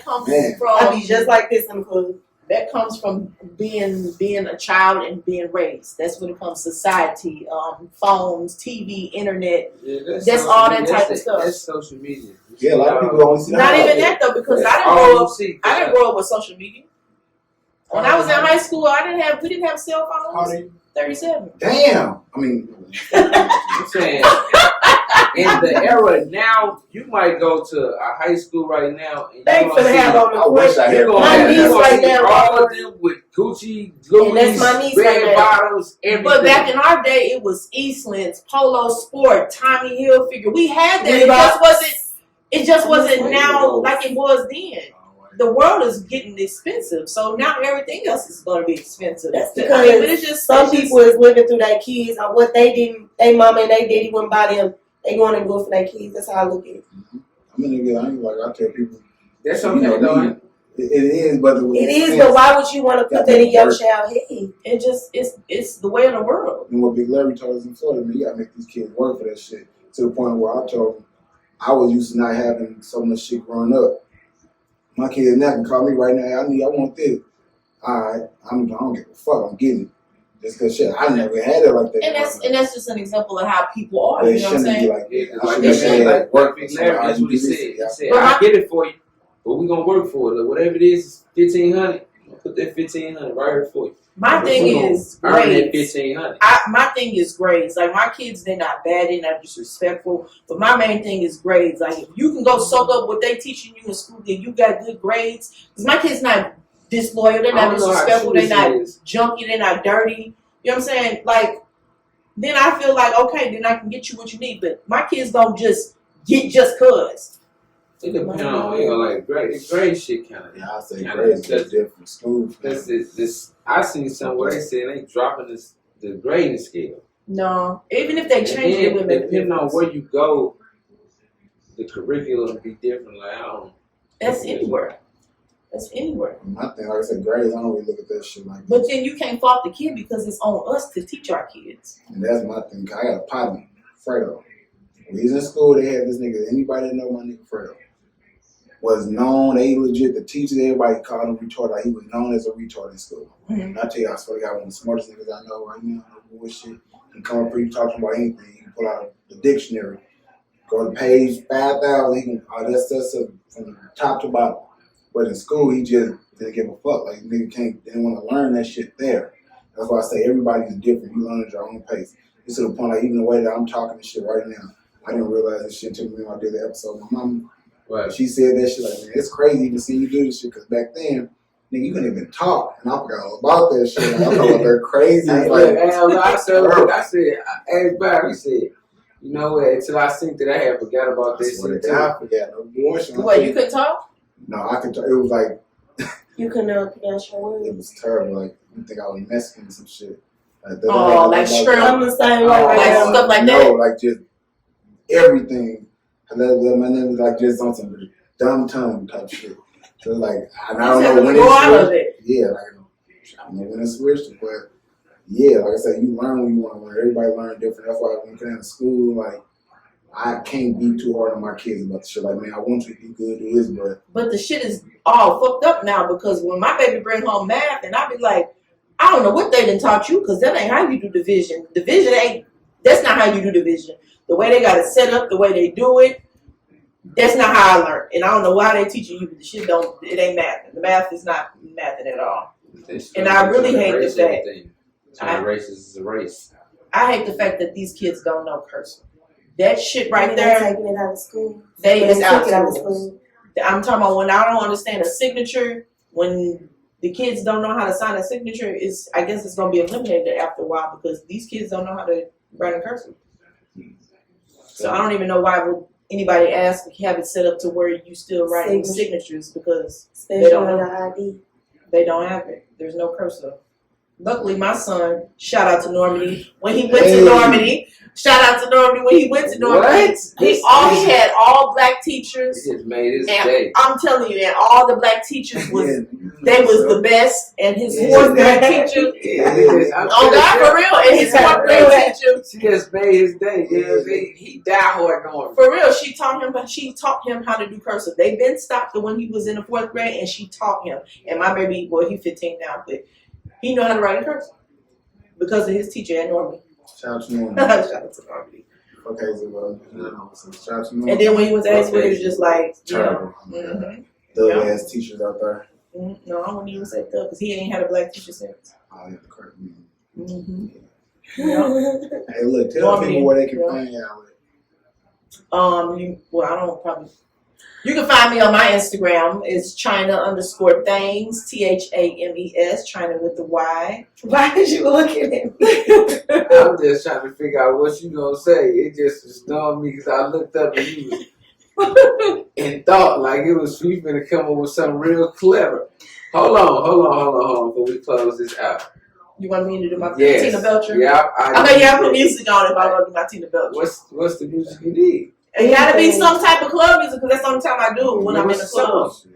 S4: comes
S2: Man.
S5: I be
S4: from
S5: just like this in the club.
S4: that comes from being a child and being raised. That's when it comes to society, phones, TV, internet.
S3: Yeah,
S4: That's all that type of stuff.
S3: That's social media.
S2: Yeah, a lot of people only see
S4: Not
S2: the
S4: even that though, because
S3: That's
S4: I
S3: all
S4: didn't
S3: you
S4: grow up.
S3: see.
S4: I didn't grow up with social media. When I was in high school, we didn't have cell
S2: How
S4: phones.
S2: do you?
S4: 37.
S2: Damn. I mean,
S3: I'm saying, in the era now, you might go to a high school right now. And
S5: They
S3: you gonna
S5: finna
S3: see-
S5: have on
S2: I
S5: the
S2: wish I had.
S3: You're gonna
S5: My
S3: have-
S5: niece
S3: you're gonna
S5: right
S3: see
S5: now,
S3: all of them with Gucci,
S5: And that's
S3: Louis,
S5: my niece
S3: red
S5: right now.
S3: bottles, everything.
S4: But back in our day, it was Eastlands, Polo Sport, Tommy Hilfiger. We had that. It just wasn't now like it was then. The world is getting expensive, so now everything else is going to be expensive.
S5: That's
S4: but
S5: because
S4: it's just
S5: some people is living through their kids on what they didn't, they mama and they daddy wouldn't buy them. They going to go for their kids. That's how I look at it.
S2: I'm in the game. Like I tell people,
S3: That's
S2: you
S3: okay,
S2: know,
S3: though.
S2: it is, but
S5: It is, but why would you want to put that in your child head?
S4: It just it's the way of the world.
S2: And what Big Larry told us in Florida, man, you gotta make these kids work for that shit. To the point where I told him, I was used to not having so much shit growing up. My kids now can call me right now. I want this. alright, I don't give a fuck, I'm getting it. Just cause shit, I never had it like that.
S4: And that's just an example of how people are.
S2: But
S4: You
S2: it
S4: know what I'm
S2: shouldn't be
S4: saying?
S2: like that.
S3: Like
S2: I
S3: they
S2: shouldn't
S3: said,
S2: have
S3: like
S2: had work
S3: Big
S2: for
S3: Larry,
S2: somebody
S3: that's
S2: to
S3: what he
S2: do this.
S3: said. He said,
S4: But
S3: I get it for you, but we gonna work for it. Like, whatever it is, 1,500. Put that 1,500 right here for you.
S4: My thing is
S3: Earn that
S4: grades.
S3: 1,500.
S4: My thing is grades. Like my kids, they're not bad, they're not disrespectful. But my main thing is grades. Like if you can go soak up what they teaching you in school, and you got good grades. Because my kids not disloyal, they're
S3: I
S4: not
S3: don't know how
S4: disrespectful,
S3: true
S4: they're not
S3: this is.
S4: junky, they're not dirty. You know what I'm saying? Like then I feel like okay, then I can get you what you need. But my kids don't just get just cause.
S3: It depends on, you know, like grade shit kind of.
S2: Yeah, I say
S3: Kinda
S2: grades
S3: that's-
S2: is different. School.
S3: That's this. I seen somewhere they said they dropping the grading scale.
S4: No, even if they change it, it would make a
S3: depending on
S4: difference.
S3: where you go, the curriculum be different. Like I don't.
S4: That's anywhere. That's anywhere.
S2: My thing, like I said, grades, I don't really look at that shit like
S4: But
S2: that.
S4: then you can't fault the kid because it's on us to teach our kids.
S2: And that's my thing. I got a partner, Fredo. When he's in school, they had this nigga, anybody that know my nigga Fredo, was known, they legit, the teachers, everybody called him retarded. Like he was known as a retard in school.
S4: Mhm.
S2: And I tell you, I swear to God, one of the smartest niggas I know right now, no bullshit. He come up here, you talking about anything, he can pull out the dictionary, go to page 5,000, he can, that's from top to bottom. But in school, he just didn't give a fuck. Like, nigga didn't want to learn that shit there. That's why I say everybody's different. You learn at your own pace. It's to the point, like, even the way that I'm talking this shit right now, I didn't realize this shit until when I did the episode. My mom,
S3: Right.
S2: she said that shit, like, man, it's crazy to see you do this shit, because back then, nigga, you couldn't even talk. And I forgot all about that shit. Like, I thought they're crazy.
S3: Hey,
S2: Like,
S3: look, I asked Barry, he said, you know what, until I think that I had forgot about
S2: I
S3: this
S2: swear
S3: shit
S2: to
S3: too.
S2: God, I forgot. No bullshit.
S4: What, you couldn't talk?
S2: No, I could. It was like,
S5: You can pronounce your
S2: it
S5: words.
S2: was terrible. Like, you think I was Mexican or some shit. Like,
S4: Oh, like shrimp.
S5: I'm the same way
S3: Oh,
S5: right
S4: like
S5: now.
S4: stuff like
S2: no,
S4: that?
S2: like just everything. And then my name was like just on some dumb tongue type shit. So like, and I
S4: You
S2: don't
S4: just
S2: know
S4: have
S2: when
S4: to go out
S2: it
S4: of
S2: switched.
S4: it.
S2: Yeah, like I don't know when it switched, but yeah, like I said, you learn when you want to learn. Everybody learn different. That's why when you come to school, like I can't be too hard on my kids about the shit. Like, man, I want you to be good, do this, but
S4: But the shit is all fucked up now because when my baby bring home math and I be like, I don't know what they done taught you because that ain't how you do division. Division ain't, that's not how you do division. The way they got it set up, the way they do it, that's not how I learned. And I don't know why they teaching you, but the shit don't, it ain't math. The math is not mathing at all. And I really hate the fact-
S3: Race is a race.
S4: I hate the fact that these kids don't know cursive. That shit right
S5: They're
S4: there,
S5: taking it out of school.
S4: they
S5: They
S4: is
S5: took
S4: out
S5: it out
S4: of
S5: of
S4: school.
S5: school.
S4: I'm talking about when I don't understand a signature, when the kids don't know how to sign a signature, is I guess it's gonna be eliminated after a while because these kids don't know how to write in cursive. So I don't even know why would anybody ask to have it set up to where you still writing signatures because
S5: Especially
S4: don't
S5: on
S4: know.
S5: the ID.
S4: they don't have it. There's no cursive. Luckily, my son, shout out to Normandy, when he went to Normandy, shout out to Normandy when he went to Normandy. He had all black teachers.
S3: He just made his
S4: And
S3: day.
S4: I'm telling you, and all the black teachers was
S2: they
S4: was the best, and his
S2: Yeah.
S4: fourth grade teacher, oh God, for real, and his fourth grade teacher,
S3: She just made his day. Yeah, he died hard on.
S4: for real, she taught him how to do cursive. They been stopped when he was in the fourth grade, and she taught him. And my baby, well, he's 15 now, but he know how to write in cursive because of his teacher at Normandy.
S2: Shout out to Norman.
S4: Shout out to Normandy.
S2: Okay, so shout out to Norman.
S4: And then when he was at school, he was just like, you know,
S2: terrible.
S4: mm-hmm.
S2: Thug ass teachers out there.
S4: No, I wouldn't even say that because he ain't had a black teacher since.
S2: Oh, yeah, correct me.
S4: Mm-hmm.
S2: Hey, look, tell
S4: Norman,
S2: people where they can
S4: yeah.
S2: find y'all.
S4: I don't probably. You can find me on my Instagram. It's China_things, THAMES, China with the Y.
S5: Why did you looking at me?
S3: I'm just trying to figure out what you gonna say. It just stunned me because I looked up and you was and thought like we finna come up with something real clever. Hold on before we close this out.
S4: You want me to do my
S3: Yes.
S4: Tina Belcher?
S3: Yeah,
S4: I know you put music on if I'm gonna do my Tina Belcher.
S3: What's the music you need?
S4: It gotta be some type of club music because that's the only time I do it when I'm in the
S3: What's
S4: club.
S3: song?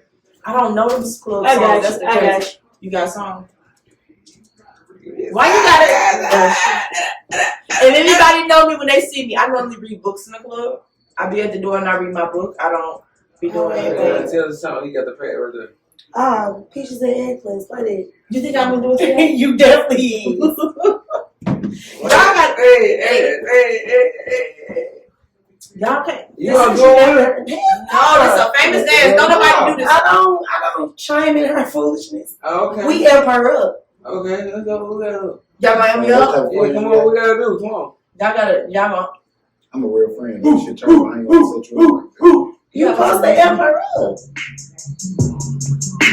S4: I don't know them club
S5: I
S4: songs.
S5: got
S4: That's
S5: you.
S4: the
S5: I
S4: crazy.
S5: got
S4: You got a song? Why you gotta? If anybody know me when they see me, I normally read books in the club. I be at the door and I read my book. I don't be doing
S5: Oh,
S4: anything.
S3: Tell the song. You got the pad right there.
S5: Peaches and eggplants. Play that.
S4: You think I'm gonna do it today?
S5: You definitely is.
S4: Y'all got
S3: Hey.
S4: y'all can't.
S3: You gonna go with her?
S4: No, it's a famous dance. Don't nobody do this.
S5: I don't chime in her foolishness.
S3: Okay.
S5: We amp her up.
S3: Okay, let's go. We gotta do.
S4: Y'all gonna amp me up?
S3: Yeah, come on. We gotta do. Come on.
S4: Y'all gonna.
S2: I'm a real friend. That shit turn I ain't gonna set you up.
S5: You supposed to amp her up.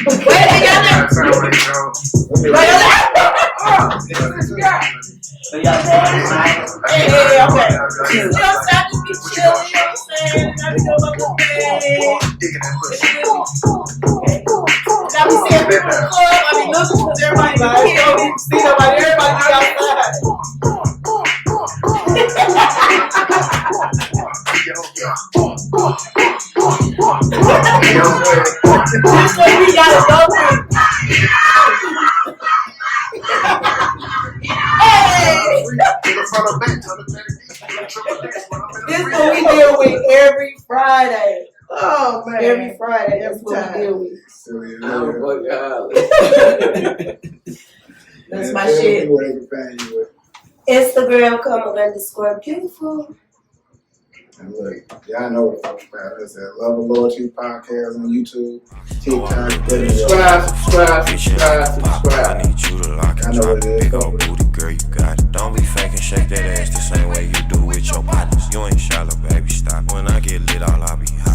S4: Wait, y'all there? Hey, okay. You know, I just be chilling, you know what I'm saying? I be doing my little thing. Got me seeing people in the club. I be looking because everybody be see nobody. Everybody be outside. This way we gotta go through. Hey! This is what we deal with every Friday.
S5: Oh man.
S4: Every Friday,
S5: That's
S4: every
S5: what we
S4: time.
S5: deal with.
S2: Silly as
S3: I'm
S2: hell.
S3: fucking
S4: That's
S2: Man,
S4: my
S2: tell
S4: shit.
S2: people they can find you with.
S5: Instagram _beautiful.
S2: And look, y'all know what the fuck about us at Love and Loyalty Podcast on YouTube, TikTok,
S3: subscribe.
S1: I need you to lock
S2: I
S1: and
S2: know
S1: drop
S2: what
S1: it.
S2: it is.
S1: Big old booty, girl, you got it. Don't be faking, shake that ass the same way you do with your partners. You ain't shallow, baby, stop. When I get lit, all I be hot.